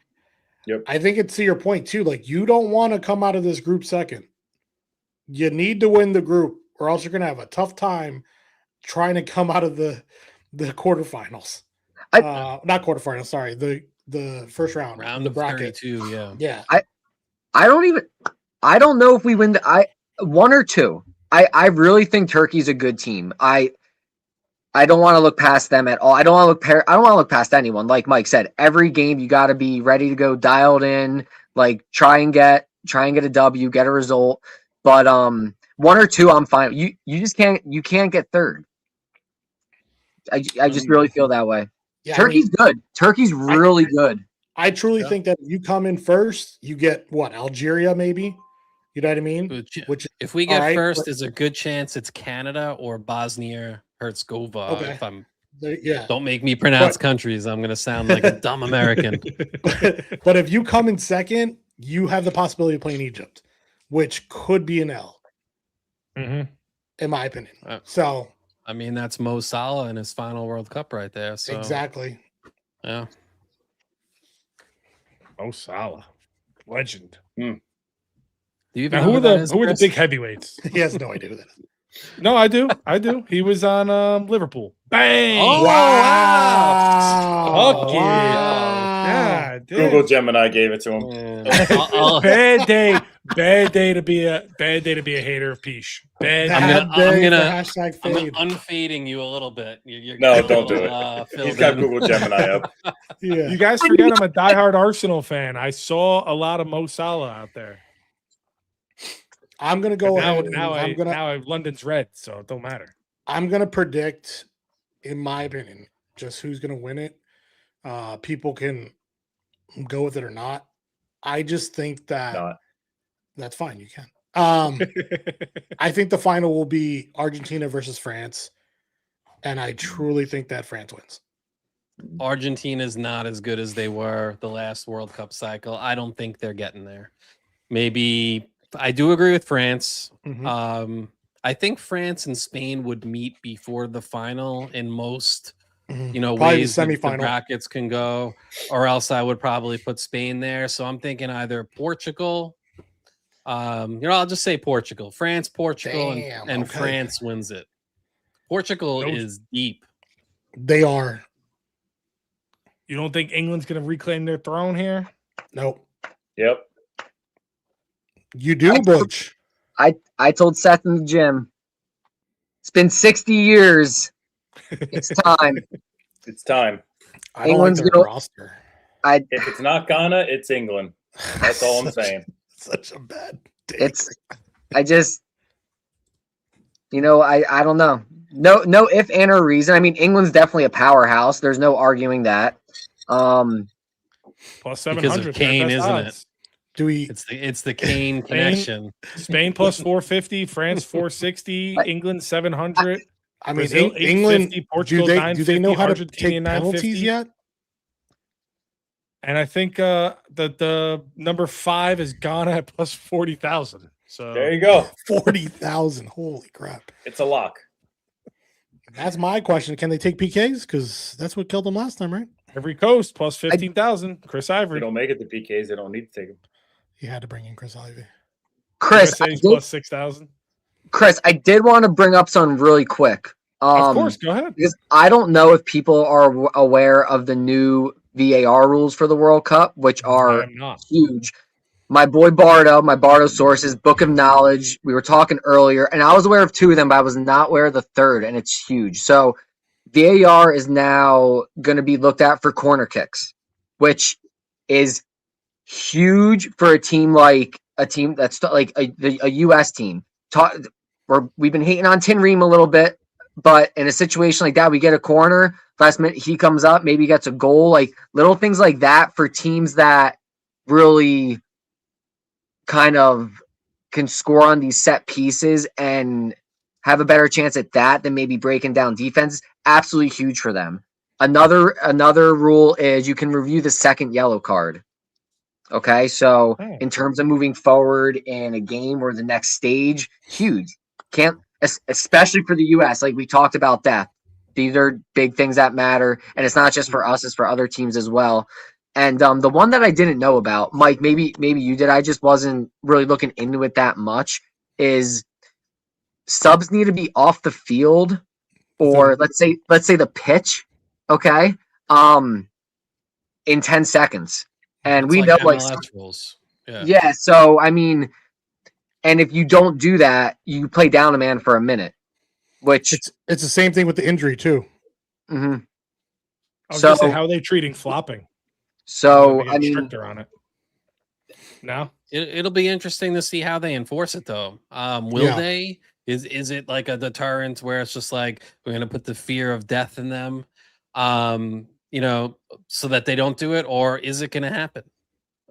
Yep. I think it's to your point too. Like you don't want to come out of this group second. You need to win the group, or else you're going to have a tough time trying to come out of the quarterfinals. Not quarterfinals. Sorry, the first round of the bracket. 32. Yeah. I don't know if we win one or two. I really think Turkey's a good team. I don't want to look past them at all. I don't want to look past anyone. Like Mike said, every game you got to be ready to go, dialed in. Like try and get a W, get a result. But one or two, I'm fine. You just can't get third. I just really feel that way. Yeah, Turkey's good. Turkey's really good. I truly think that if you come in first, you get Algeria maybe. You know what I mean? Which if we get first, there's a good chance it's Canada or Bosnia Herzegovina. Okay. If I'm, yeah. Don't make me pronounce countries. I'm going to sound like a dumb American. But if you come in second, you have the possibility of playing Egypt, which could be an L. In my opinion. So, I mean, that's Mo Salah in his final World Cup right there. So exactly. Yeah. Mo Salah, legend. Now, who are the big heavyweights? He has no idea who that is. No, I do. He was on Liverpool. Bang! Oh, wow! Fuck yeah! Google Gemini gave it to him. Bad day to be a hater of Peach. I'm gonna unfading you a little bit. No, don't do it. He's got Google Gemini up. Yeah. You guys forget I'm a diehard Arsenal fan. I saw a lot of Mo Salah out there. I'm gonna go ahead. Now London's red, so it don't matter. I'm gonna predict, in my opinion, just who's gonna win it. People can go with it or not. I just think that that's fine. You can. I think the final will be Argentina versus France, and I truly think that France wins. Argentina's not as good as they were the last World Cup cycle. I don't think they're getting there. Maybe. I do agree with France. I think France and Spain would meet before the final in most, ways the brackets can go, or else I would probably put Spain there. So I'm thinking either Portugal. I'll just say Portugal, France, Portugal, and France wins it. Portugal is deep. They are. You don't think England's going to reclaim their throne here? Nope. Yep. You do, Butch. I told Seth in the gym, it's been 60 years. It's time. It's time. I don't like their roster. If it's not Ghana, it's England. That's all I'm saying. Such a bad take. I don't know. No if and or reason. I mean, England's definitely a powerhouse. There's no arguing that. Plus 700 because of Kane, isn't it? It's the Kane connection. Spain plus 450, France 460, England 700. I mean, Brazil, England. Portugal, do they know how to take penalties yet? And I think the number 5 is Ghana at plus 40,000. So there you go, 40,000. Holy crap! It's a lock. That's my question. Can they take PKs? Because that's what killed them last time, right? Every Coast plus 15,000. Chris Ivory. They don't make it to PKs. They don't need to take them. He had to bring in Chris Ivy. Chris, plus 6,000. Chris, I did want to bring up something really quick. Of course, go ahead. Because I don't know if people are aware of the new VAR rules for the World Cup, which are huge. My boy Bardo sources, Book of Knowledge. We were talking earlier, and I was aware of 2 of them, but I was not aware of the 3rd, and it's huge. So VAR is now going to be looked at for corner kicks, which is huge for a team that's like a U.S. team. We've been hating on Tin Ream a little bit, but in a situation like that, we get a corner, last minute he comes up, maybe gets a goal, like little things like that for teams that really kind of can score on these set pieces and have a better chance at that than maybe breaking down defense. Absolutely huge for them. Another rule is you can review the second yellow card. Okay, so in terms of moving forward in a game or the next stage, huge. Can't, especially for the U.S. Like we talked about that. These are big things that matter, and it's not just for us; it's for other teams as well. And the one that I didn't know about, Mike, maybe you did. I just wasn't really looking into it that much. Is subs need to be off the field, or let's say the pitch, okay, in 10 seconds. And we know MLS rules. Yeah. So I mean, and if you don't do that, you play down a man for a minute, which it's the same thing with the injury too. Mm-hmm. I was gonna say, how are they treating flopping? So I mean, stricter on it. No, it'll be interesting to see how they enforce it, though. Will they? Is it like a deterrent where it's just like we're gonna put the fear of death in them? So that they don't do it, or is it going to happen?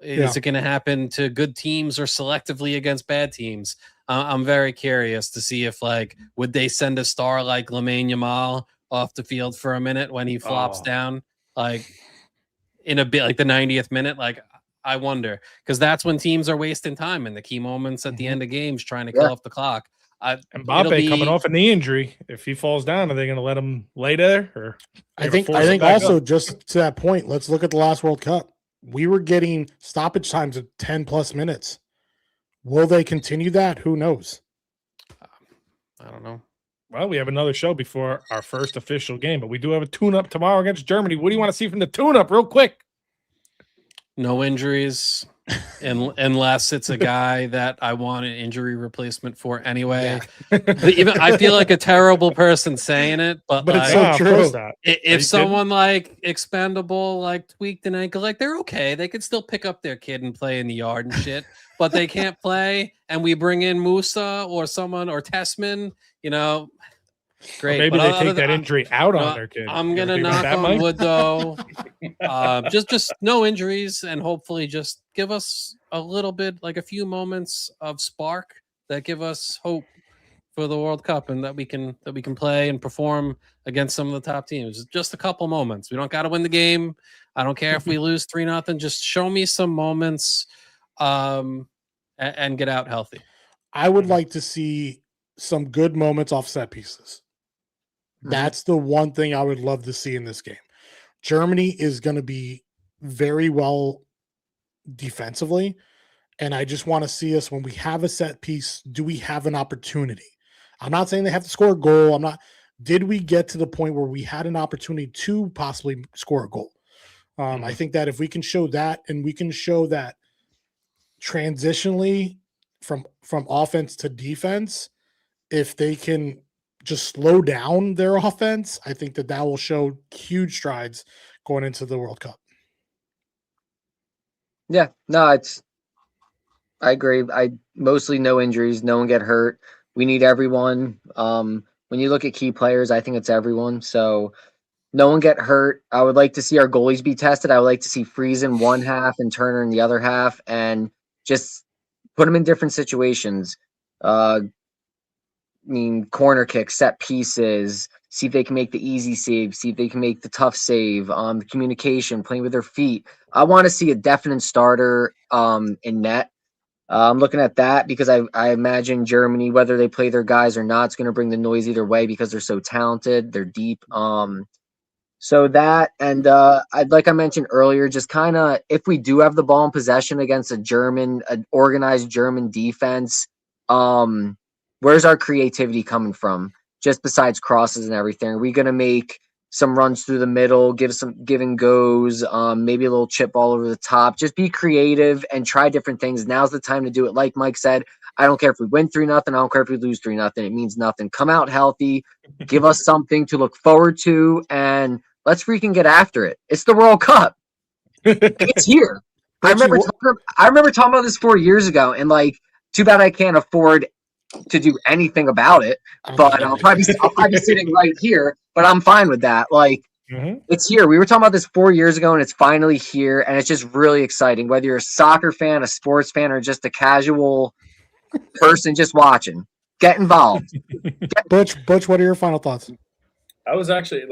Is it going to happen to good teams or selectively against bad teams? I'm very curious to see if, like, would they send a star like Lamine Yamal off the field for a minute when he flops down, like in a bit, like the 90th minute? Like, I wonder, because that's when teams are wasting time in the key moments at the end of games trying to kill off the clock. And Mbappe coming off a knee injury. If he falls down, are they going to let him lay there? Or I think also just to that point, let's look at the last World Cup. We were getting stoppage times of 10 plus minutes. Will they continue that? Who knows? I don't know. Well, we have another show before our first official game, but we do have a tune-up tomorrow against Germany. What do you want to see from the tune-up real quick? No injuries. Unless it's a guy that I want an injury replacement for anyway. Even I feel like a terrible person saying it, but it's so true. If someone like expendable, like tweaked an ankle, like they're okay, they could still pick up their kid and play in the yard and shit, but they can't play. And we bring in Musa or someone or Tessman, great. Or maybe they take that injury out on their kid. I'm gonna knock on wood though. Just no injuries, and hopefully just give us a little bit, like a few moments of spark that give us hope for the World Cup, and that we can play and perform against some of the top teams. Just a couple moments. We don't got to win the game. I don't care if we lose 3-0. Just show me some moments, and get out healthy. I would like to see some good moments off set pieces. That's the one thing I would love to see in this game. Germany is going to be very well defensively, and I just want to see us, when we have a set piece, do we have an opportunity? I'm not saying they have to score a goal. Did we get to the point where we had an opportunity to possibly score a goal? I think that if we can show that, and we can show that transitionally from offense to defense, if they can just slow down their offense, I think that will show huge strides going into the World Cup. Yeah, no, I agree. I mostly no injuries, no one get hurt. We need everyone. When you look at key players, I think it's everyone. So no one get hurt. I would like to see our goalies be tested. I would like to see Freeze in one half and Turner in the other half, and just put them in different situations. Corner kicks, set pieces, see if they can make the easy save, see if they can make the tough save, the communication, playing with their feet. I want to see a definite starter in net. I'm looking at that because I imagine Germany, whether they play their guys or not, it's going to bring the noise either way because they're so talented. They're deep. So that, and like I mentioned earlier, just kind of, if we do have the ball in possession against an organized German defense, where's our creativity coming from? Just besides crosses and everything, are we going to make some runs through the middle, give and goes, maybe a little chip all over the top? Just be creative and try different things. Now's the time to do it. Like Mike said, I don't care if we win 3-0. I don't care if we lose 3-0. It means nothing. Come out healthy, give us something to look forward to, and let's freaking get after it. It's the World Cup. It's here. I remember talking about this 4 years ago, and like, too bad I can't afford to do anything about it. But I'll probably be sitting right here. But I'm fine with that. Like, It's here. We were talking about this 4 years ago, and it's finally here, and it's just really exciting. Whether you're a soccer fan, a sports fan, or just a casual person just watching, get involved. Butch, what are your final thoughts? I was actually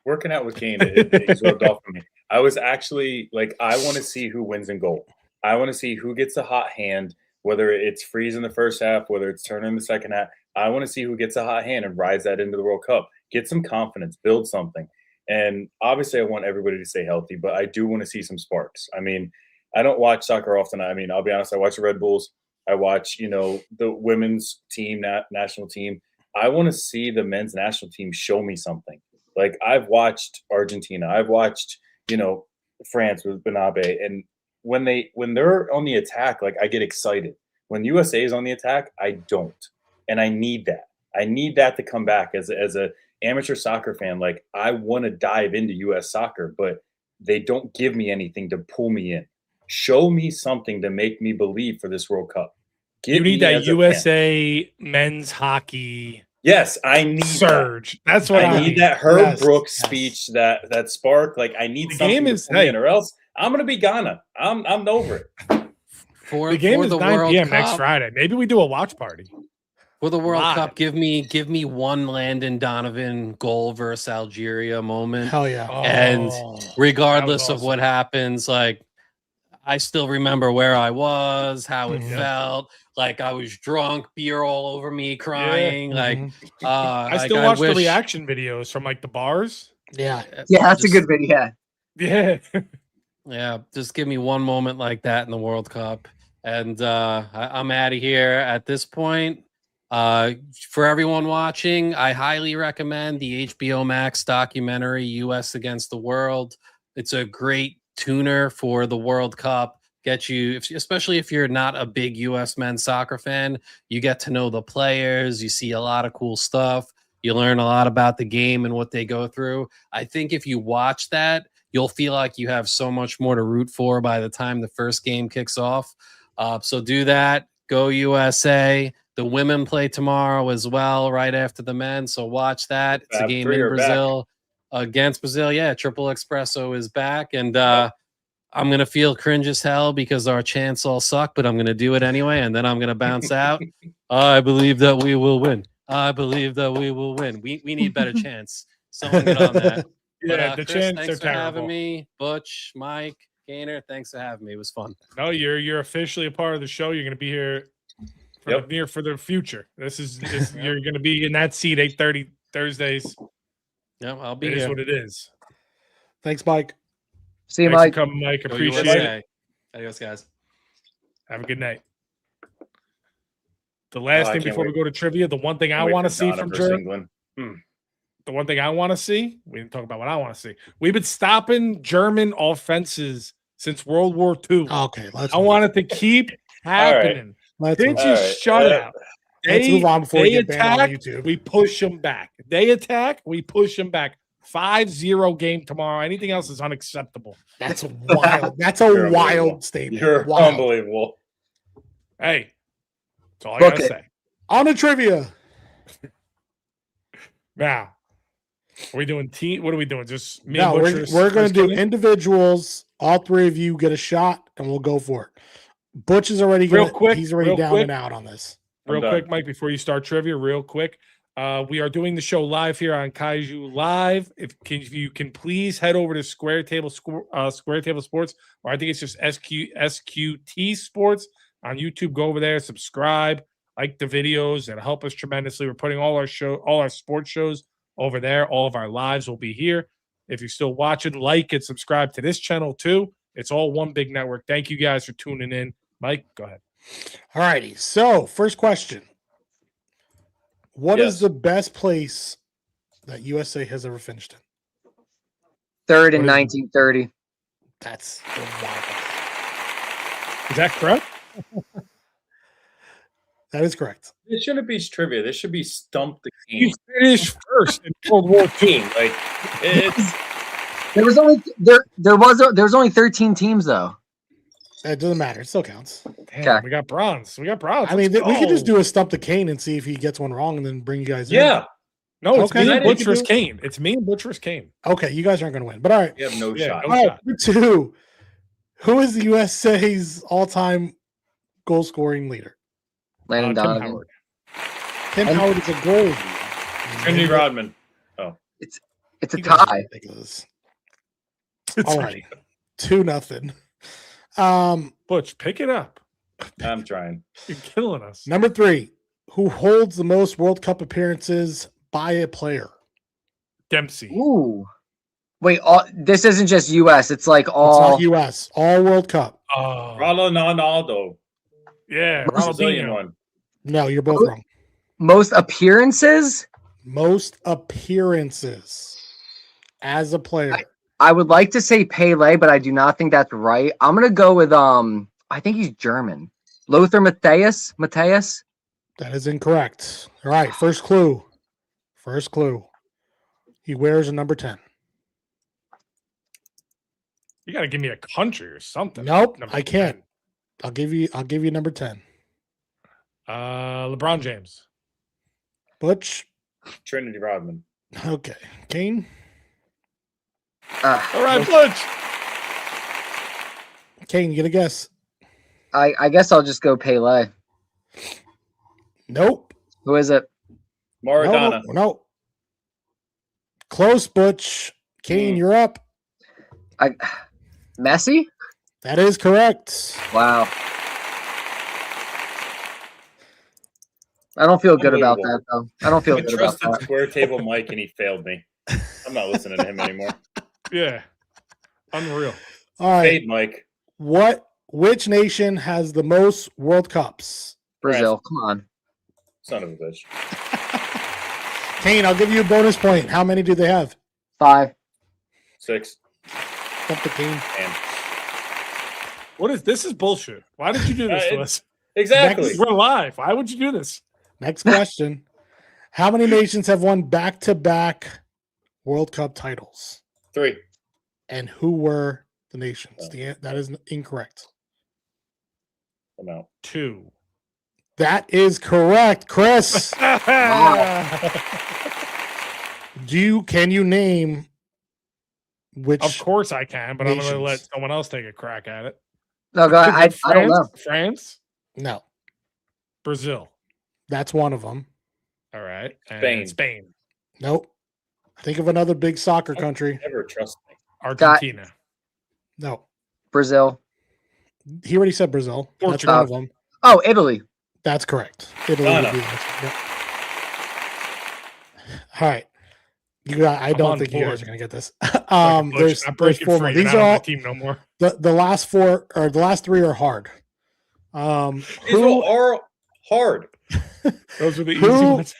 working out with Kane, it rubbed off on me. I was actually I want to see who wins in goal. I want to see who gets a hot hand, whether it's Freeze in the first half, whether it's Turner in the second half. I want to see who gets a hot hand and rides that into the World Cup. Get some confidence, build something. And obviously I want everybody to stay healthy, but I do want to see some sparks. I mean, I don't watch soccer often. I mean, I'll be honest, I watch the Red Bulls. I watch, the women's team, national team. I want to see the men's national team show me something. Like, I've watched Argentina. I've watched, France with Benabe. And when they're on the attack, I get excited. When USA is on the attack, I don't. And I need that. I need that to come back as a amateur soccer fan. I want to dive into US soccer, but they don't give me anything to pull me in. Show me something to make me believe for this World Cup. You need that USA men's hockey. Yes, I need surge. That's what I need. That Herb Brooks speech, that spark. I need something to pull me in, or else I'm gonna be Ghana. I'm over it. The game is 9 p.m. next Friday. Maybe we do a watch party. For the World Cup, give me one Landon Donovan goal versus Algeria moment. Hell yeah. And regardless of what happens, I still remember where I was, how it felt. I was drunk, beer all over me, crying. I still watch the reaction videos from the bars. Yeah. Yeah, that's a good video. Yeah. Yeah. Just give me one moment like that in the World Cup. And I'm out of here at this point. For everyone watching, I highly recommend the HBO Max documentary, US Against the World. It's a great tuner for the World Cup. Get you, especially if you're not a big US men's soccer fan, you get to know the players. You see a lot of cool stuff. You learn a lot about the game and what they go through. I think if you watch that, you'll feel like you have so much more to root for by the time the first game kicks off. So do that. Go USA. The women play tomorrow as well, right after the men. So watch that. It's a game in Brazil against Brazil. Yeah, Triple Espresso is back. And I'm going to feel cringe as hell because our chants all suck, but I'm going to do it anyway. And then I'm going to bounce out. I believe that we will win. I believe that we will win. We need better chants. Someone get on that. Yeah, the Chris, chants thanks are for terrible. Having me. Butch, Mike, Gainer, thanks for having me. It was fun. No, you're officially a part of the show. You're going to be here for the future. You're going to be in that seat 8:30 Thursdays. Yeah, I'll be here. It is what it is. Thanks, Mike. See you, Thanks Mike. for coming, Mike. Appreciate it. Adios, guys. Have a good night. The last thing before we go to trivia, the one thing I want to see from Germany. The one thing I want to see, we didn't talk about what I want to see. We've been stopping German offenses since World War II. Okay, I want it to keep happening. Let's Pitch move is on. shutout. Let's move on before we get banned on attack, YouTube. we push them back. They attack, we push them back. 5-0 game tomorrow. Anything else is unacceptable. That's wild. That's a You're wild statement. You're wild. unbelievable. Hey, that's all I Book gotta it. say. On to trivia. Now, are we doing team? What are we doing? Just me No, and Butchers? we're going to do Butch? individuals. All three of you get a shot, and we'll go for it. Butch is already Real quick, He's already real down quick. and out on this. Real quick, Mike, before you start trivia, real quick. We are doing the show live here on Kaiju Live. If you can please head over to Square Table Sports, or I think it's just SQT Sports on YouTube. Go over there, subscribe, like the videos, and help us tremendously. We're putting all our sports shows over there. All of our lives will be here. If you're still watching, like and subscribe to this channel too. It's all one big network. Thank you guys for tuning in. Mike, go ahead. All righty. So, first question. What is the best place that USA has ever finished in? Third in What is 1930. That's the wild. Is that correct? That is correct. This shouldn't be trivia. This should be stump the You game. finished first in World War II. Team. Like it's There was only 13 teams though. It doesn't matter. It still counts. Damn, Okay. we got bronze. We got bronze. I mean, Let's we could just go. do a stump the cane and see if he gets one wrong and then bring you guys in. yeah. No, it's Okay. me and I didn't Butch vs. do- Kane. It's me and Butch vs. Kane. Okay, you guys aren't going to win. But all right. You have no Yeah, shot. no All right, shot. number two. Who is the USA's all-time goal scoring leader? Landon Tim Donovan. Howard. Tim And- Howard is a goal. Andy Rodman. It's a You guys are tie. ridiculous. It's All righty. 2-0. Butch, pick it up. I'm trying. You're killing us. Number three. Who holds the most World Cup appearances by a player? Dempsey. Ooh. Wait, this isn't just US. It's like It's all not U.S. All World Cup. Oh, Ronaldo. yeah. Brazilian Ronaldinho. one. No, you're both wrong. most appearances. Most appearances as a player. I would like to say Pele, but I do not think that's right. I'm gonna go with I think he's German. Lothar Matthäus. Matthäus. That is incorrect. All right, first clue. First clue. He wears a number 10. You got to give me a country or something. Nope, Number I can't. I'll give you number 10. 10. LeBron James. Butch. Trinity Rodman. Okay. Kane. All right, Butch. Kane, get a guess. I guess I'll just go Pele. Nope. Who is it? Maradona. No. Close, Butch. Kane, you're up. Messi? That is correct. Wow. I don't feel good about that though. I don't feel I good about trusted that. Square Table Mike and he failed me. I'm not listening to him anymore. Yeah. Unreal. All right. Fade Mike. Which nation has the most World Cups? Brazil, come on. Son of a bitch. Kane, I'll give you a bonus point. How many do they have? 5. 6. Up the Kane. And What is this? Is bullshit. Why did you do this to it's- us? exactly. We're live. Why would you do this? Next question. How many nations have won back-to-back World Cup titles? 3. And who were the nations? That is incorrect. I'm out. 2. That is correct, Chris. Can you name which? Of course I can, but I'm going to nations? let someone else take a crack at it. No, go ahead. I don't know. France, No, Brazil. that's one of them. All right. And Spain. Spain. Nope. Think of another big soccer country. Never trust me. Argentina. No, Brazil. he already said Brazil. That's Portugal. one of them. Oh, Italy. That's correct. Italy Ghana. would be the next one. Yep. All right. I don't on think you board. guys are gonna get this. I'm There's breaking 4 free. more. You're These not are on my all team no more. the last 4 or the last 3 are hard. These are hard. Those are the easy Who- ones.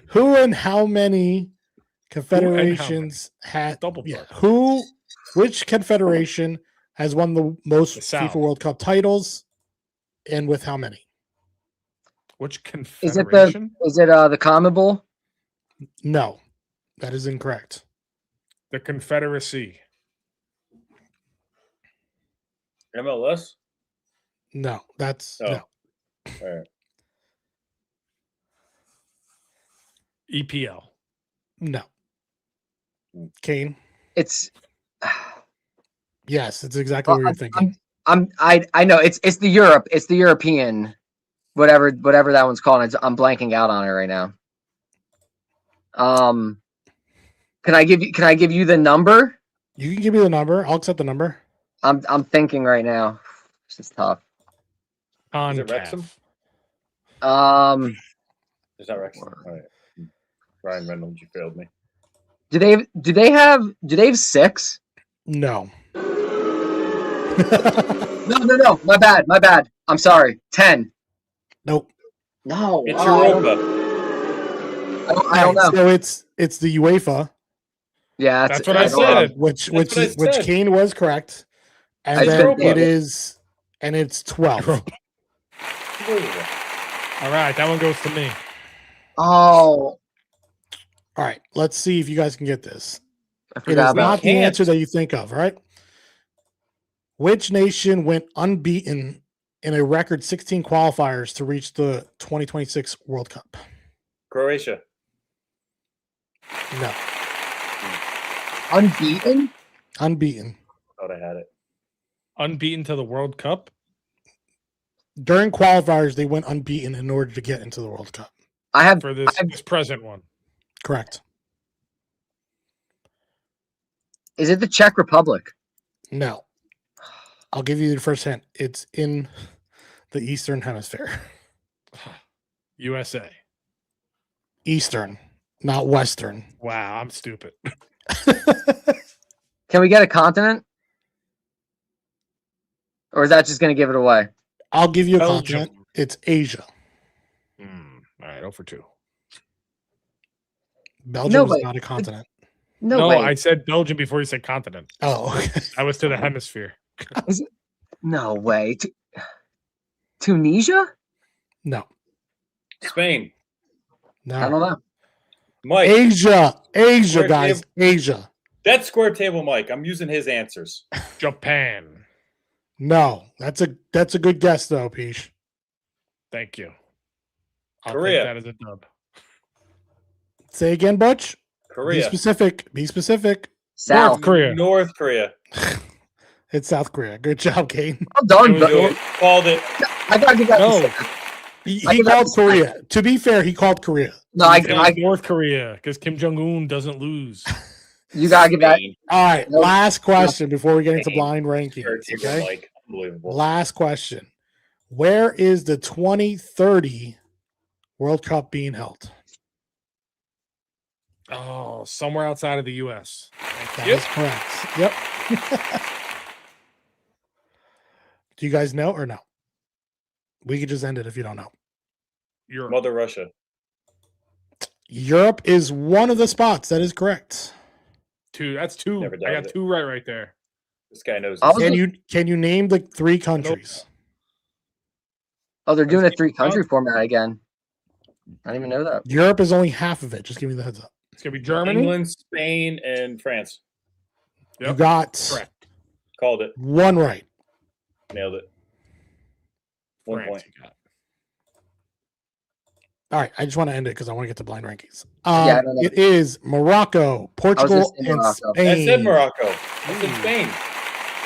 Who and how many confederations had? Double Yeah. play. Which confederation has won the most The South. FIFA World Cup titles, and with how many? Which Is it confederation? the CONMEBOL? No, that is incorrect. The Confederacy. MLS? No, that's Oh. no. All right. EPL. No. Kane? It's Yes, it's exactly what you're thinking. I know it's the Europe. It's the European, whatever that one's called. I'm blanking out on it right now. Can I give you the number? You can give me the number. I'll accept the number. I'm thinking right now. This is tough. Is it Wrexham? It's not Wrexham. All right. Ryan Reynolds, you failed me. Do they have 6? No. No. My bad. I'm sorry. 10. Nope. No. It's Europa. I don't know. So it's the UEFA. Yeah, that's what I said. Which Kane was correct. And then it's 12. All right, that one goes to me. Oh. All right, let's see if you guys can get this. I It is not the answer that you think of, right? Which nation went unbeaten in a record 16 qualifiers to reach the 2026 World Cup? Croatia. No. Unbeaten? Unbeaten. Thought I had it. Unbeaten to the World Cup? During qualifiers, they went unbeaten in order to get into the World Cup. For this present one. Correct. Is it the Czech Republic? No. I'll give you the first hint. It's in the Eastern Hemisphere. USA. Eastern, not Western. Wow, I'm stupid. Can we get a continent? Or is that just going to give it away? I'll give you a Belgium. continent. It's Asia. All right, 0 for 2. Belgium is not a continent. No way. I said Belgium before you said continent. Oh, okay. I was to the hemisphere. No way. Tunisia? No. Spain. No. I don't know. Mike. Asia, Square guys. table. Asia. That's Square Table Mike. I'm using his answers. Japan. No, that's a good guess though, Peach. Thank you. I'll Korea. take that as a dub. Say again, Butch. Korea. Be specific. South. North Korea. North Korea. It's South Korea. Good job, Kane. Well done, Called it. I gotta give that. No. He called Korea. To be fair, he called Korea. No, I North Korea because Kim Jong-un doesn't lose. You gotta give that. All right, Nope. last question before we get into blind rankings. Square Table Okay. Mike. Unbelievable. Last question. Where is the 2030 World Cup being held? Oh, somewhere outside of the U.S. That is correct. Yep. Do you guys know or no? We could just end it if you don't know. Europe. Mother Russia. Europe is one of the spots. That is correct. 2. That's 2. Never I doubted got it. 2 right there. This guy knows. I was Can you name the 3 countries? Oh, they're doing a 3-country format again. I didn't even know that. Europe is only half of it. Just give me the heads up. It's gonna be Germany. England, Spain, and France. Yep. You got Correct. Called it. 1 right. Nailed it. 1 France, point. you got. All right, I just want to end it because I want to get to blind rankings. Yeah, I don't know. It is Morocco, Portugal, say and Morocco. Spain. I said Morocco. I said Spain.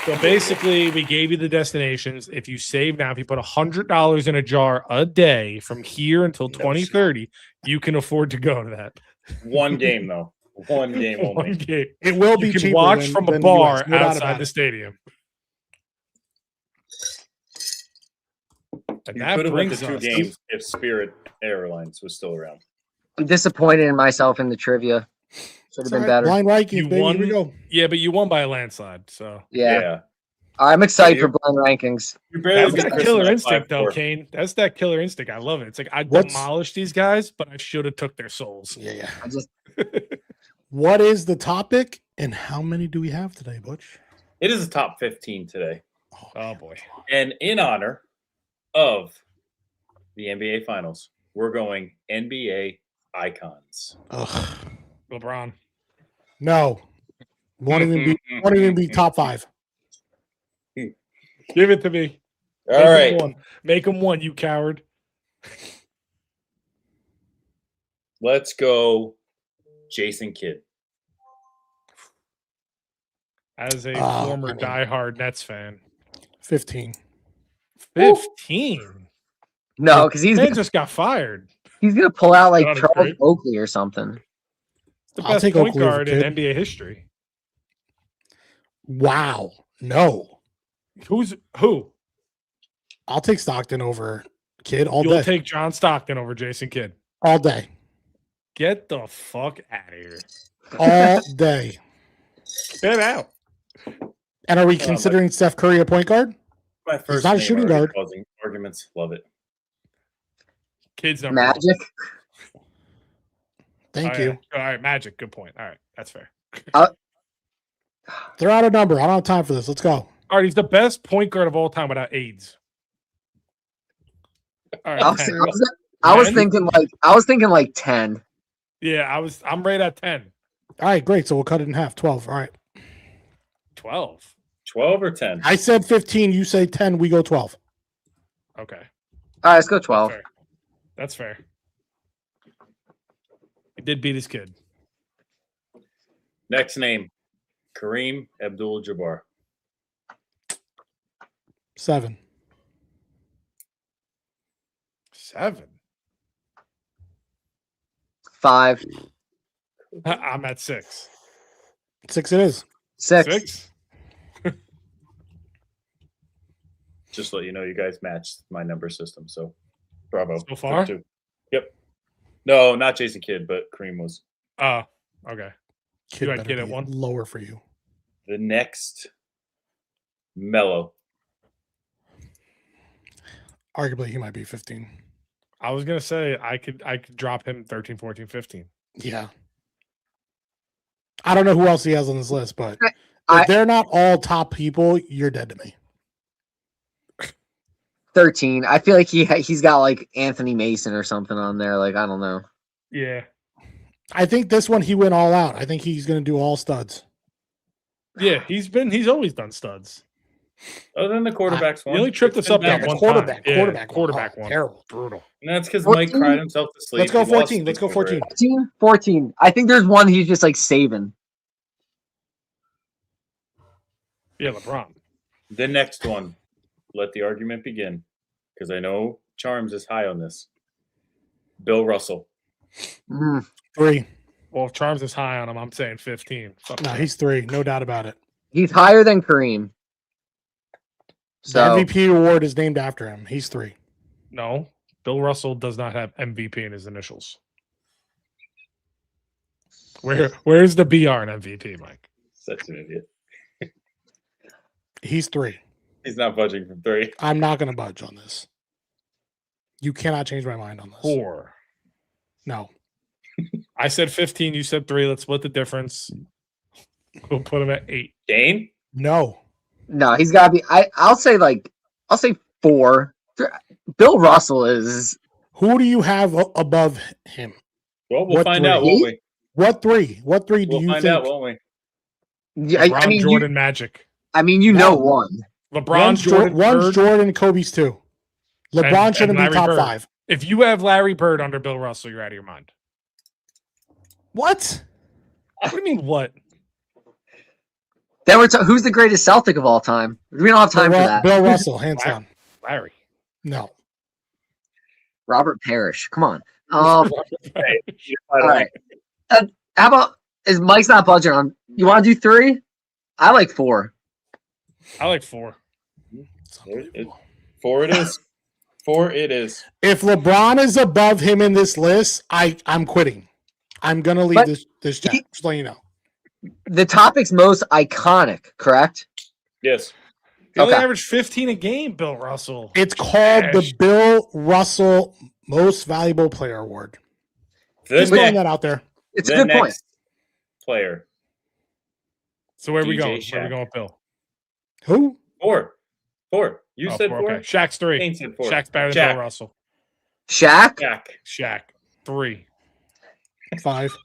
So basically, we gave you the destinations. If you save now, if you put $100 in a jar a day from here until 2030, you can afford to go to that. One game though. One game only. One game. It will be You can cheaper watch than- from a than bar US, no doubt outside about the it. stadium. And You that could have went brings to 2 us games if Spirit Airlines was still around. I'm disappointed in myself in the trivia. Should have It's been all right, better. Blind rankings, You baby. won. Here we go. Yeah, but you won by a landslide. So Yeah. I'm excited for blind rankings. You barely that's got that Chris killer in instinct, though, 5-4. Kane. That's that killer instinct. I love it. It's like I What's- demolished these guys, but I should have took their souls. Yeah. I just What is the topic and how many do we have today, Butch? It is a top 15 today. Oh boy. And in honor of the NBA Finals. We're going NBA icons. Ugh. LeBron. No. Won't even be top 5. Give it to me. All right. Make him one, you coward. Let's go Jason Kidd. As a former diehard Nets fan. 15. 15? No, because he's just got fired. He's gonna pull out like Charles Oakley or something. It's the best point guard in NBA history. Wow. No. Who? I'll take Stockton over Kidd all day. You'll take John Stockton over Jason Kidd. All day. Get the fuck out of here. All day. Get out. And are we considering Steph Curry a point guard? My first He's not a shooting guard. Causing arguments. Love it. Kids number Magic. Thank you. All right, Magic. Good point. All right, that's fair. They're out of number. I don't have time for this. Let's go. All right, he's the best point guard of all time without AIDS. All right, I was thinking like 10. Yeah, I'm right at 10. All right, great. So we'll cut it in half. 12. All right. 12. 12 or 10? I said 15. You say 10. We go 12. Okay. All right, let's go 12. That's fair. He did beat his kid. Next name, Kareem Abdul-Jabbar. 7. 7. 5. I'm at 6. 6 it is. 6. Just to let you know, you guys matched my number system, so bravo. So far? Yep. No, not Jason Kidd, but Kareem was. Oh, okay. Kid I get it one? Lower for you. The next, Melo. Arguably, he might be 15. I was going to say I could drop him 13, 14, 15. Yeah. I don't know who else he has on this list, but if they're not all top people, you're dead to me. 13. I feel like he's got like Anthony Mason or something on there. Like, I don't know. Yeah. I think this one he went all out. I think he's going to do all studs. Yeah, he's always done studs. Other than the quarterbacks one. He only tripped us up that one quarterback. time. Quarterback one. Terrible. Brutal. And that's because Mike cried himself to sleep. Let's go 14. Let's go 14. 14. I think there's one he's just like saving. Yeah, LeBron. The next one. Let the argument begin. Because I know Charms is high on this. Bill Russell. 3. Well, if Charms is high on him, I'm saying 15. No, he's 3. No doubt about it. He's higher than Kareem. So The MVP award is named after him. He's 3. No, Bill Russell does not have MVP in his initials. Where's the BR in MVP, Mike? Such an idiot. He's 3. He's not budging from 3. I'm not going to budge on this. You cannot change my mind on this. 4. No. I said 15. You said 3. Let's split the difference. We'll put him at 8. Dane? No. No, he's got to be. I'll say 4. Bill Russell is. Who do you have above him? Well, we'll find out, won't we? What 3? What 3 do you think? We'll find out, won't we? Yeah, LeBron, I mean, Jordan, Magic. I mean, you know one. LeBron, Jordan, one's Jordan, Kobe's 2. LeBron shouldn't be top Bird. 5. If you have Larry Bird under Bill Russell, you're out of your mind. What? What do you mean, what? Then who's the greatest Celtic of all time? We don't have time for that. Bill Russell, hands down. Larry. No. Robert Parrish. Come on. All right. How about is Mike's not budging on? You want to do 3? I like 4. I like 4. 4 it is. 4 it is. If LeBron is above him in this list, I'm quitting. I'm gonna leave this chat. Just letting you know. The topic's most iconic, correct? Yes. He only averaged 15 a game, Bill Russell. It's called the Bill Russell Most Valuable Player Award. Just throwing that out there. It's a good point. Player. So where are we going? Where are we going with Bill? Who? 4. You said 4. Okay. Shaq's 3. Said 4. Shaq's better than Bill Russell. Shaq? Shaq. 3. 5.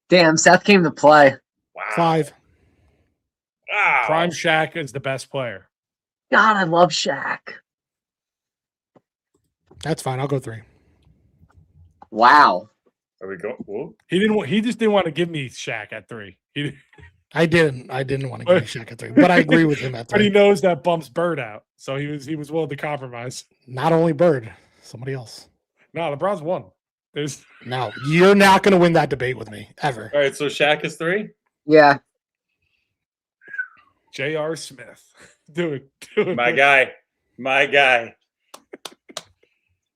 Damn, Seth came to play. Wow. 5. Wow. Prime Shaq is the best player. God, I love Shaq. That's fine. I'll go 3. Wow. Are we going? Whoa. He just didn't want to give me Shaq at 3. I didn't want to give you Shaq at 3, but I agree with him at 3. But he knows that bumps Bird out, so he was willing to compromise. Not only Bird, somebody else. No, LeBron's 1. No, you're not going to win that debate with me ever. All right, so Shaq is 3. Yeah. J.R. Smith. Do it. My guy.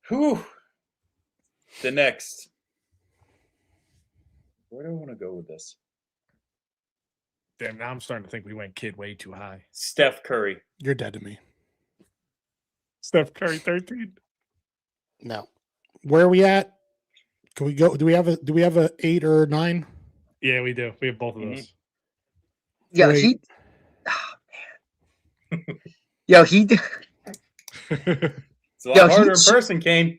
Whew. The next. Where do I want to go with this? Damn, now I'm starting to think we went kid way too high. Steph Curry. You're dead to me. Steph Curry 13. No. Where are we at? Can we go? Do we have a 8 or 9? Yeah, we do. We have both of those. Yo, Great. he It's a lot harder in person, Kane.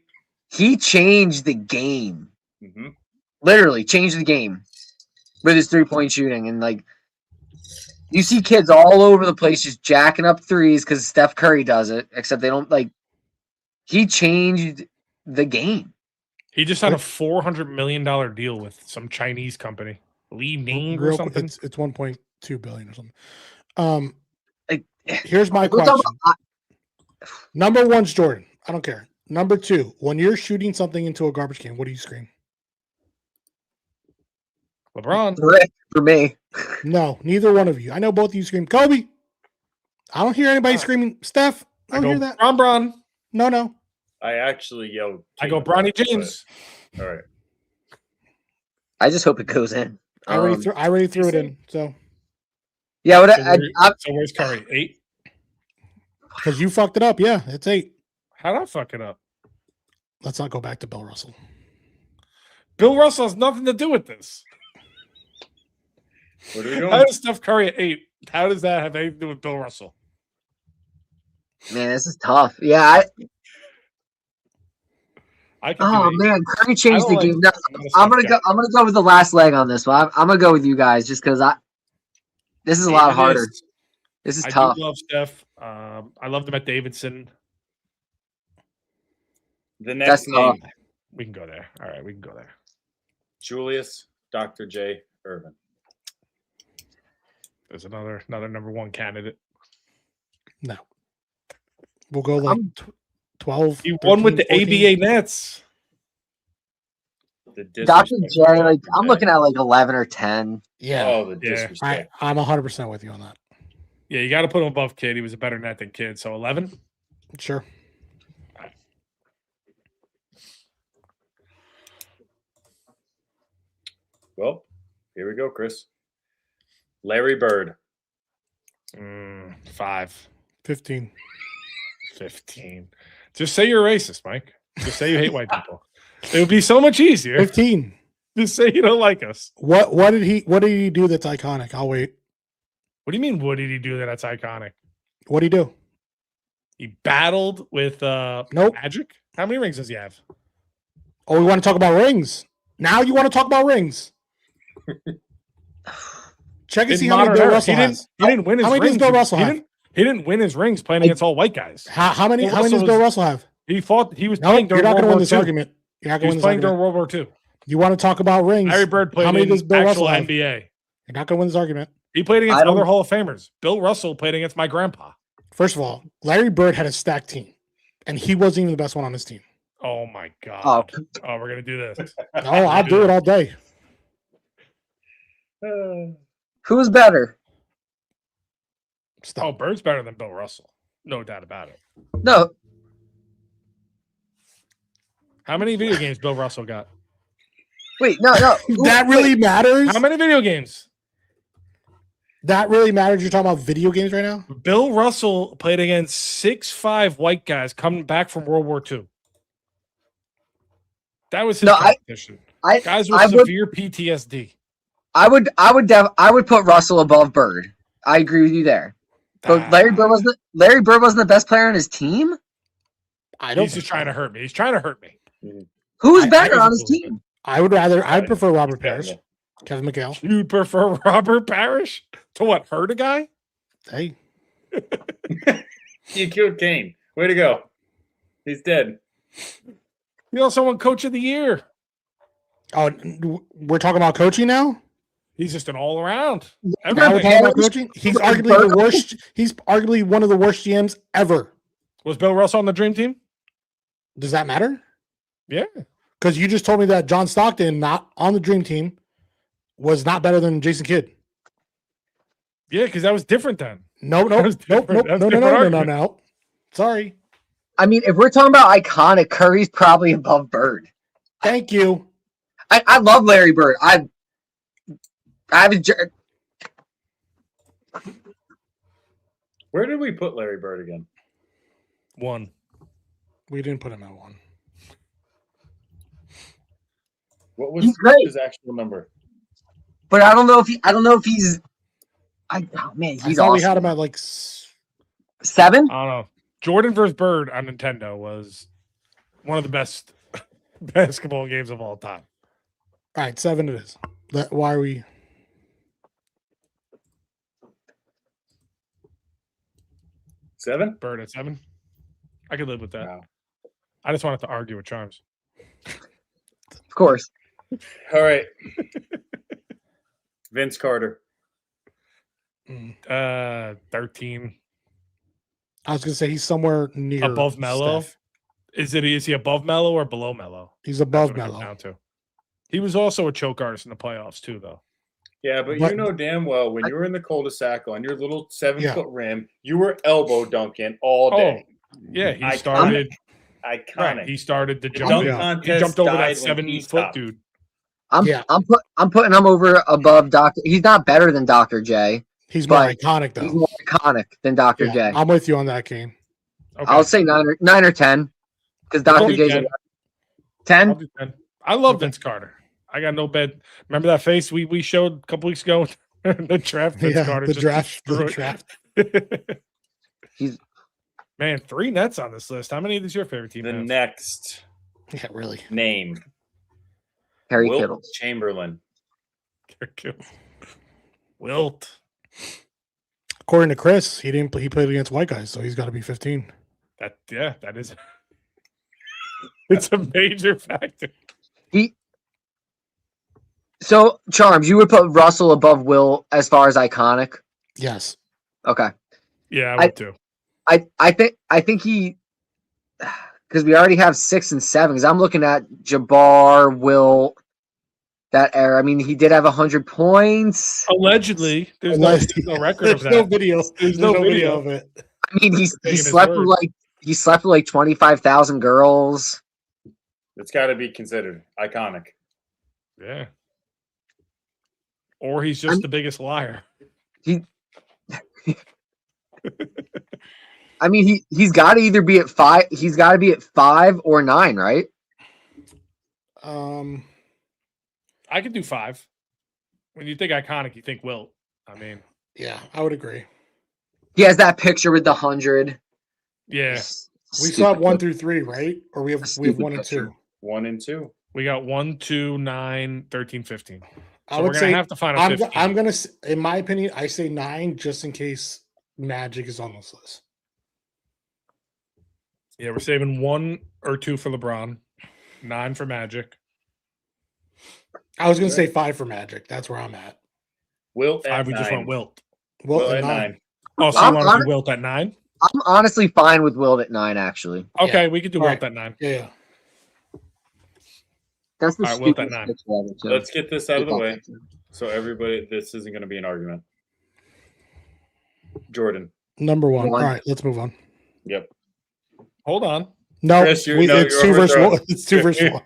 He changed the game. Mm-hmm. Literally changed the game with his 3-point shooting. And like, you see kids all over the place just jacking up threes because Steph Curry does it, except they don't like. He changed the game. He just had a $400 million deal with some Chinese company, Li Ning or something. It's 1.2 billion or something. Here's my We'll question. Number 1's Jordan. I don't care. Number 2, when you're shooting something into a garbage can, what do you scream? LeBron. For me. No, neither one of you. I know both of you scream Kobe. I don't hear anybody screaming Steph. I don't hear that. Bron. No. I actually yelled. I go Bronny James. All right. I just hope it goes in. I already threw it in. So yeah, so where's Curry? 8? because you fucked it up. Yeah, it's 8. How did I fuck it up? Let's not go back to Bill Russell. Bill Russell has nothing to do with this. What are we doing? How does Steph Curry at 8? How does that have anything to do with Bill Russell? Man, this is tough. Yeah. Man, Curry changed the game. No, I'm gonna go with the last leg on this one. I'm gonna go with you guys just because this is a lot harder. This is tough. I do love Steph. I loved him at Davidson. The next name. We can go there. All right, we can go there. Julius Dr. J. Irvin. There's another number 1 candidate. No. We'll go like 12. He won with the 14. ABA Nets. Dr. J, like I'm looking at like 11 or 10. Yeah. Oh, the disrespect. I'm 100% with you on that. Yeah, you got to put him above Kid. He was a better net than Kid. So 11? Sure. Well, here we go, Chris. Larry Bird. 5. 15. 15. Just say you're racist, Mike. Just say you hate white people. It would be so much easier. 15. Just say you don't like us. What did he do that's iconic? I'll wait. What do you mean? What did he do that's iconic? What did he do? He battled with Magic. How many rings does he have? Oh, we want to talk about rings. Now you want to talk about rings. Check and see how many Bill Russell has. He didn't win his rings. How many does Bill Russell have? He didn't win his rings playing against all white guys. How many does Bill Russell have? He was playing during You're not going to win this II. argument. You're not going to win this playing argument. during World War II. You want to talk about rings? Larry Bird played how many in does Bill actual Russell have? NBA. You're not going to win this argument. He played against other Hall of Famers. Bill Russell played against my grandpa. First of all, Larry Bird had a stacked team, and he wasn't even the best one on his team. Oh, my God. Oh, we're going to do this. Oh, I'll do it all day. Who's better? Stop. Oh, Bird's better than Bill Russell. No doubt about it. No. How many video games Bill Russell got? Wait, no. That really matters? How many video games? That really matters? You're talking about video games right now? Bill Russell played against 6'5" white guys coming back from World War II. That was his competition. Guys with severe PTSD. I would put Russell above Bird. I agree with you there. But Larry Bird wasn't the best player on his team? He's just trying to hurt me. He's trying to hurt me. Who's better on his team? I'd prefer Robert Parrish. Kevin McHale. You'd prefer Robert Parrish to what? Hurt a guy? Hey. You killed Kane. Way to go. He's dead. You also won Coach of the Year. Oh, we're talking about coaching now? He's just an all-around. Coaching? He's arguably the worst. He's arguably one of the worst GMs ever. Was Bill Russell on the Dream Team? Does that matter? Yeah. Because you just told me that John Stockton, not on the Dream Team, was not better than Jason Kidd. Yeah, because that was different then. No. Sorry. I mean, if we're talking about iconic, Curry's probably above Bird. Thank you. I love Larry Bird. Where did we put Larry Bird again? 1. We didn't put him at 1. What was his actual number? But I don't know if he's. He's awesome. We had him at like 7. I don't know. Jordan versus Bird on Nintendo was one of the best basketball games of all time. All right, 7 it is. Why are we? 7? Bird at 7. I could live with that. Wow. I just wanted to argue with Charms. Of course. All right. Vince Carter. 13. I was gonna say he's somewhere near above Melo. Steph. Is he above Melo or below Melo? He's above Melo. He was also a choke artist in the playoffs too, though. Yeah, but you know damn well when you were in the cul-de-sac on your little 7-foot rim, you were elbow dunking all day. Yeah, he started. Iconic. Right, he started the jump. He jumped over that 7-foot dude. I'm putting him over above Dr. He's not better than Dr. J. He's more iconic though. He's more iconic than Dr. J. I'm with you on that, Kane. Okay. I'll say 9 or 10 because Dr. J's 10. I love Vince Carter. I got no bed. Remember that face we showed a couple weeks ago? The draft. Vince Carter. The draft. He's 3 Nets on this list. How many is your favorite team? The next, really name. Harry Wilt Kittle. Chamberlain. Wilt. According to Chris, he played against white guys, so he's got to be 15. That is. It's a major factor. So Charms, you would put Russell above Will as far as iconic? Yes. Okay. Yeah, I would too. I think he, because we already have 6 and 7. Because I'm looking at Jabbar, Will, that era. I mean, he did have 100 points. Allegedly, there's no record of that. No video. There's no video of it. I mean, he slept with like 25,000 girls. It's got to be considered iconic. Yeah. Or he's just the biggest liar. I mean, he's got to either be at 5. He's got to be at 5 or 9, right? I could do 5. When you think iconic, you think Wilt. I mean, yeah, I would agree. He has that picture with the 100. Yeah, we still have 1 through 3, right? Or we have 1 and 2. 1 and 2. We got 1, 2, 9, 13, 15. So I would say have to find a 15. I'm gonna, in my opinion, I say 9 just in case Magic is on this list. Yeah, we're saving 1 or 2 for LeBron, 9 for Magic. I was gonna say 5 for Magic. That's where I'm at. Wilt at 5. We 9. just went Wilt. Wilt at 9. Oh, so you want to do Wilt at 9? I'm honestly fine with Wilt at 9, actually. Okay, we could do Wilt at 9. Yeah. That's the Wilt at 9. Let's get this out of the way. So everybody, this isn't going to be an argument. Jordan. Number 1. All right, let's move on. Yep. Hold on. No, it's 2 versus 1. It's 2 versus 1.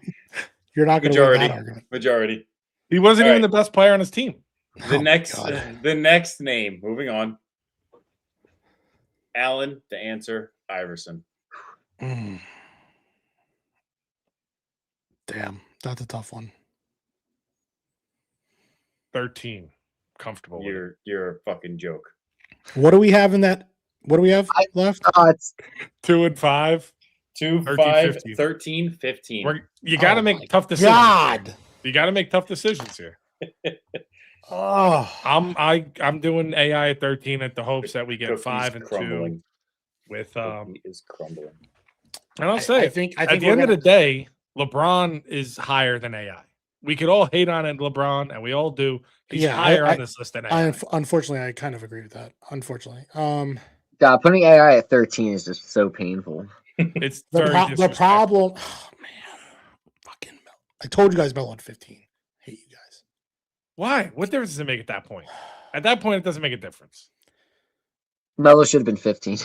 You're not going to win that argument. Majority. He wasn't even the best player on his team. The next name. Moving on. Allen, the answer, Iverson. Damn, that's a tough one. 13. Comfortable. You're a fucking joke. What do we have in that? What do we have left? It's 2 and 5. 2, 13, 5, 15. 13, 15. You got to make tough decisions. God. You got to make tough decisions here. Oh, I'm doing AI at 13 at the hopes that we get Cookie's 5 and crumbling. 2 with Cookie is crumbling. And I'll say I think at the end of the day, LeBron is higher than AI. We could all hate on it, LeBron, and we all do. He's higher on this list than AI. Unfortunately, I kind of agree with that. Unfortunately, God, putting AI at 13 is just so painful. It's the problem. Oh, man, fucking Mel. I told you guys Melo at 15. Hate you guys. Why? What difference does it make at that point? At that point, it doesn't make a difference. Melo should have been 15.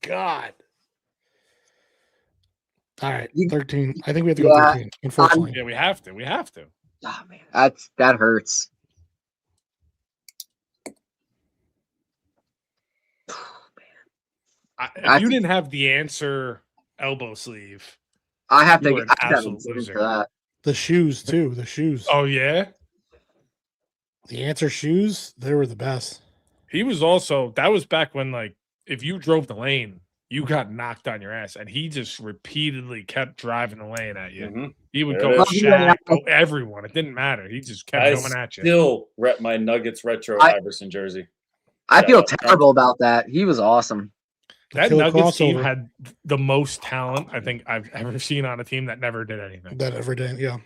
God. All right, 13. I think we have to go 13. Unfortunately, yeah, we have to. We have to. Oh man, that hurts. If you didn't have the answer elbow sleeve, I have to you were get an absolute loser. for that. the shoes too. The shoes. Oh yeah, the answer shoes. They were the best. he was also. That was back when, like, if you drove the lane, you got knocked on your ass, and he just repeatedly kept driving the lane at you. Mm-hmm. He would go Shaq, go everyone. It didn't matter. He just kept coming at you. Still rep my Nuggets retro Iverson jersey. I feel terrible about that. He was awesome. That Nuggets team had the most talent I think I've ever seen on a team that never did anything. That ever did, yeah.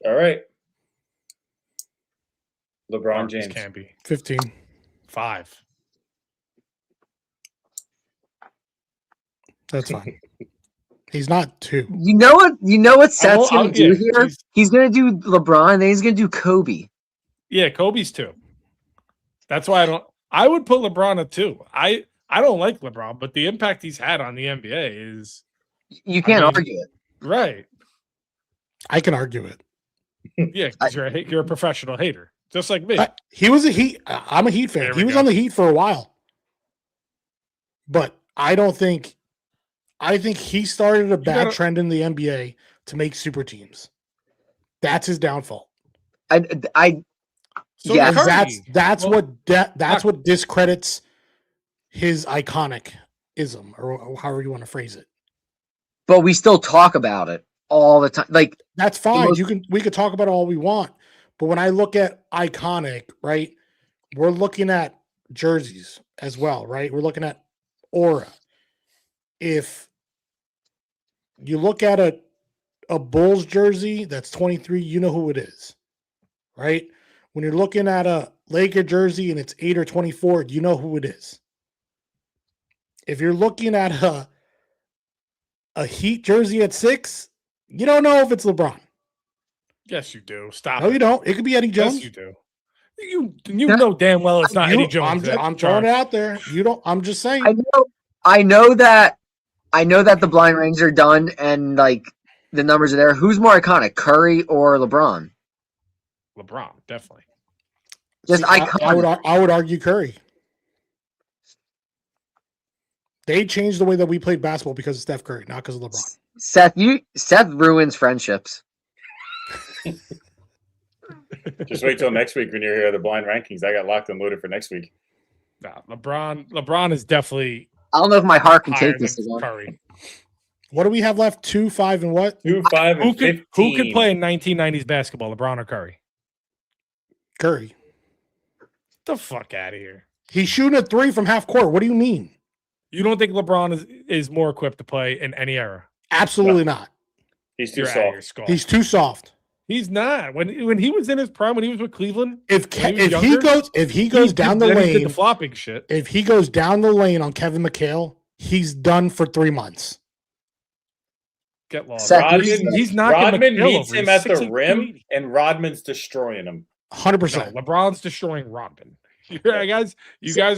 All right. LeBron James. Can't be 15. 5. That's fine. He's not 2. You know what Seth's gonna do here? He's gonna do LeBron, then he's gonna do Kobe. Yeah, Kobe's 2. That's why I would put LeBron at 2. I don't like LeBron, but the impact he's had on the NBA is you can't argue it. Right. I can argue it. Yeah, because you're a professional hater, just like me. He was a Heat. I'm a Heat fan. He was on the Heat for a while, but I think he started a bad trend in the NBA to make super teams. That's his downfall. So that's what discredits his iconic-ism, or however you want to phrase it. But we still talk about it all the time. Like, that's fine. We could talk about it all we want. But when I look at iconic, right, we're looking at jerseys as well, right? We're looking at aura. If you look at a Bulls jersey that's 23, you know who it is, right? When you're looking at a Laker jersey and it's 8 or 24, you know who it is. If you're looking at a Heat jersey at 6, you don't know if it's LeBron. Yes, you do. Stop. No, you don't. It could be Eddie Jones. Yes, you do. You know damn well it's not Eddie Jones. I'm throwing it out there. You don't. I'm just saying. I know that the blind rings are done and like the numbers are there. Who's more iconic, Curry or LeBron? LeBron, definitely. Just iconic. I would argue Curry. They changed the way that we played basketball because of Steph Curry, not because of LeBron. Seth ruins friendships. Just wait till next week when you hear the blind rankings. I got locked and loaded for next week. Nah, LeBron is definitely. I don't know if my heart can take this again. Curry. What do we have left? 2, 5, and what? 2, 5, and 15. Who could play in 1990s basketball, LeBron or Curry? Curry. Get the fuck out of here. He's shooting a 3 from half court. What do you mean? You don't think LeBron is more equipped to play in any era? Absolutely not. He's too soft. He's too soft. He's not. When he was in his prime, when he was with Cleveland, if he goes down the lane, the flopping shit. If he goes down the lane on Kevin McHale, he's done for 3 months. Get lost. He's not. Rodman meets him at the rim, and Rodman's destroying him. 100%. No, LeBron's destroying Rodman. You guys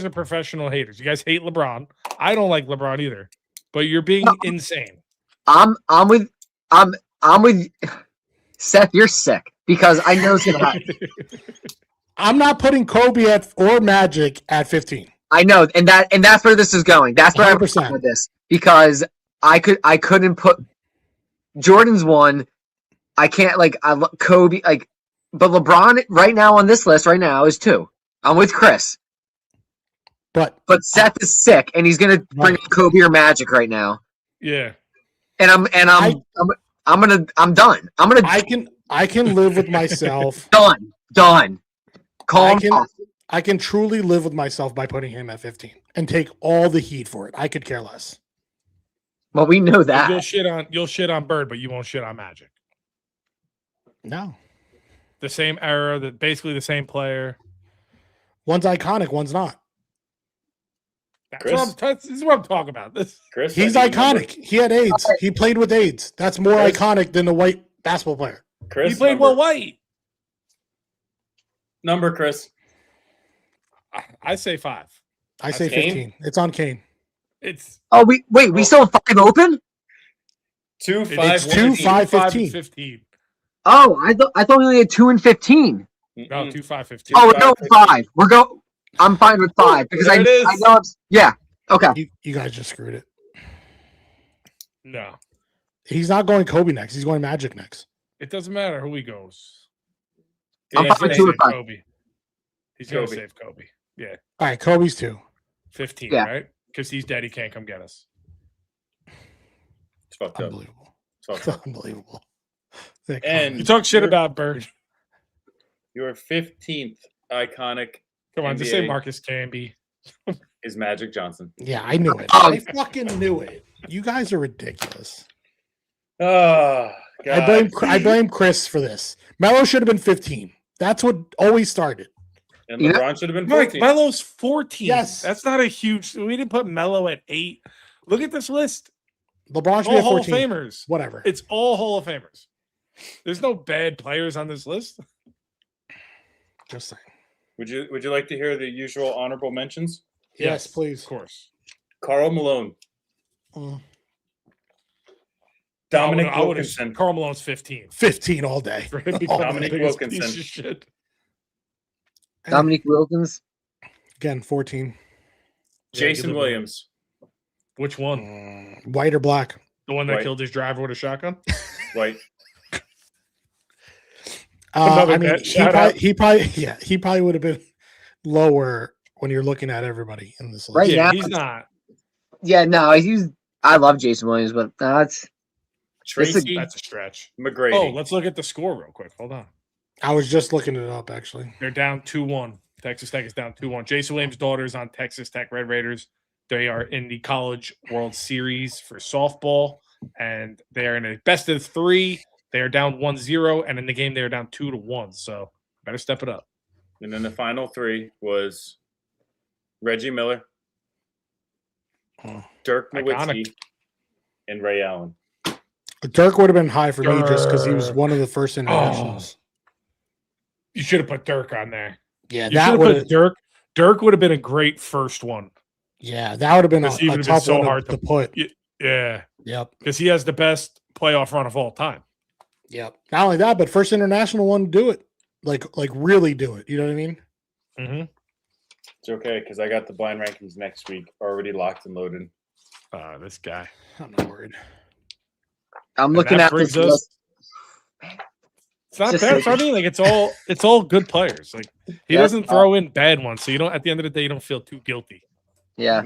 are professional haters. You guys hate LeBron. I don't like LeBron either. But you're being insane. I'm with Seth. You're sick because I know it's gonna happen. I'm not putting Kobe or Magic at 15. I know, and that's where this is going. That's where 100%. I'm with this because I couldn't put Jordan's 1. I can't Kobe but LeBron right now on this list right now is 2. I'm with Chris. But Seth is sick, and he's gonna bring Kobe or Magic right now. Yeah. And I'm done. I can live with myself. Done. Calm. I can truly live with myself by putting him at 15 and take all the heat for it. I could care less. Well, we know that. You'll shit on Bird, but you won't shit on Magic. No. The same era, basically the same player. One's iconic, one's not. This is what I'm talking about. He's iconic. He had AIDS. He played with AIDS. That's more iconic than the white basketball player. Chris, he played well white. Number, Chris. I say 5. I say 15. It's on Kane. It's we still have 5 open? 2, 5, it's 2, 5, 15. 15. Oh, I thought we only had 2 and 15. No, 2, 5, 15. Oh, we're going 5. I'm fine with 5 because I know it's okay. You guys just screwed it. No. He's not going Kobe next. He's going Magic next. It doesn't matter who he goes. I'm fine with 2 and 5. Kobe. He's going to save Kobe. Yeah. All right, Kobe's 2. 15, right? Because he's dead. He can't come get us. It's fucked Unbelievable. up. It's unbelievable. And you talk shit about Bird. Your 15th iconic. Come on, NBA just say Marcus Camby. Is Magic Johnson. Yeah, I knew it. I fucking knew it. You guys are ridiculous. Oh, God. I blame Chris for this. Melo should have been 15. That's what always started. And LeBron should have been 14. Melo's 14. Yes. That's not a huge. We didn't put Melo at 8. Look at this list. LeBron should all be at 14. Hall of Famers. Whatever. It's all Hall of Famers. There's no bad players on this list. Just saying. Would you like to hear the usual honorable mentions? Yes, please. Of course. Karl Malone. Dominic Wilkinson. Karl Malone's 15. 15 all day. Dominic Wilkinson. Dominique Wilkins. Again, 14. Jason Williams. Which one? White or black? The one that killed his driver with a shotgun? White. I mean, he probably would have been lower when you're looking at everybody in this list. Right now, he's not. Yeah, no, I love Jason Williams, but that's Tracy. That's a stretch. McGrady. Oh, let's look at the score real quick. Hold on. I was just looking it up, actually. They're down 2-1. Texas Tech is down 2-1. Jason Williams' daughter is on Texas Tech Red Raiders. They are in the College World Series for softball, and they are in a best of 3. They are down 1-0, and in the game they are down 2-1. So better step it up. And then the final 3 was Reggie Miller, Dirk Nowitzki, and Ray Allen. Dirk would have been high for me just because he was one of the first internationals. You should have put Dirk on there. Yeah, that would have Dirk. Dirk would have been a great first one. Yeah, that would have been a tough one to put. Yeah. Yep. Because he has the best playoff run of all time. Yep. Not only that, but first international one to do it. Like really do it. You know what I mean? Mm-hmm. It's okay because I got the blind rankings next week already locked and loaded. This guy. I'm not worried. I'm looking at this list. It's not bad for me. Like it's all good players. Like he doesn't throw in bad ones, so you don't. At the end of the day, you don't feel too guilty. Yeah.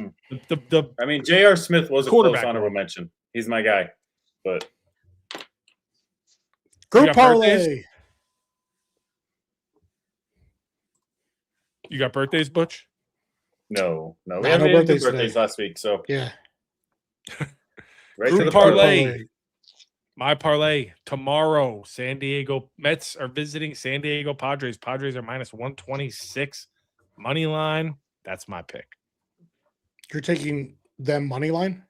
I mean, J.R. Smith was a close honorable mention. He's my guy, but group parlay. You got birthdays, Butch? No. We had birthdays last week, so yeah. Right group to the parlay. My parlay tomorrow. San Diego Mets are visiting San Diego Padres. Padres are minus 126 money line. That's my pick. You're taking them money line?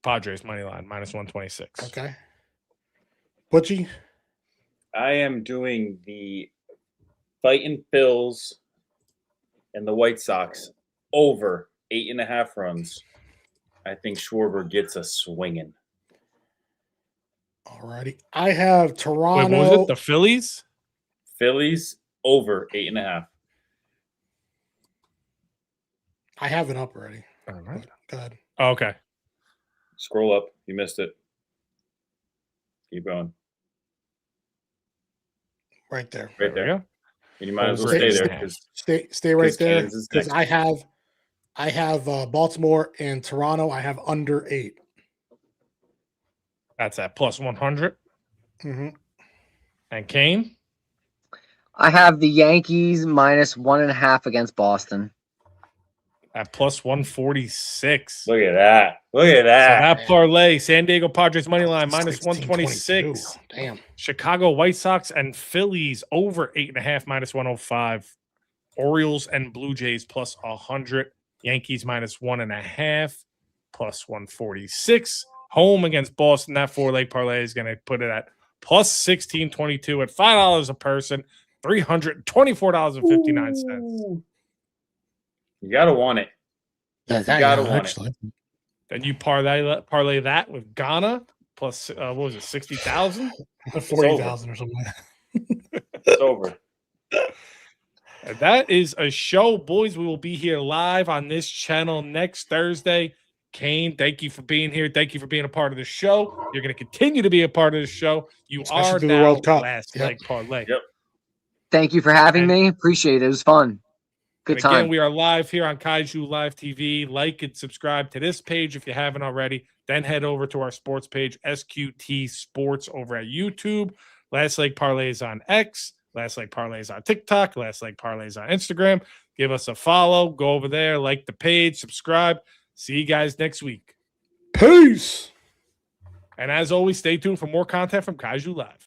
Padres money line minus 126. Okay. Butchie? I am doing the Fighting Phils and the White Sox over 8.5 runs. I think Schwarber gets a swinging. Alrighty. I have Toronto. Wait, what was it? The Phillies? Phillies over 8.5. I have it up already. All right. Go ahead. Oh, okay. Scroll up. You missed it. Keep going. Right there. Right there. Yeah. And you might as well stay there. Stay right there because I have I have Baltimore and Toronto. I have under 8. That's at plus 100. Mm-hmm. And Kane? I have the Yankees minus 1.5 against Boston. At plus 146. Look at that. Look at that. So that parlay, San Diego Padres money line minus 126. Damn. Chicago White Sox and Phillies over 8.5 minus 105. Orioles and Blue Jays plus 100. Yankees minus 1.5 plus 146. Home against Boston. That 4-leg parlay is going to put it at plus 1622 at $5 a person. $324.59. You gotta want it. You gotta want it. Then you parlay that with Ghana plus what was it, 60,000? 40,000 or something. It's over. And that is a show, boys. We will be here live on this channel next Thursday. Kane, thank you for being here. Thank you for being a part of the show. You're going to continue to be a part of the show. You Especially are through the now World Cup. last leg parlay. Yep. Thank you for having me. Appreciate it. It was fun. Good time. Again, we are live here on Kaiju Live TV. Like and subscribe to this page if you haven't already. Then head over to our sports page, SQT Sports, over at YouTube. Last Leg Parlays on X. Last Leg Parlays on TikTok. Last Leg Parlays on Instagram. Give us a follow. Go over there. Like the page. Subscribe. See you guys next week. Peace. And as always, stay tuned for more content from Kaiju Live.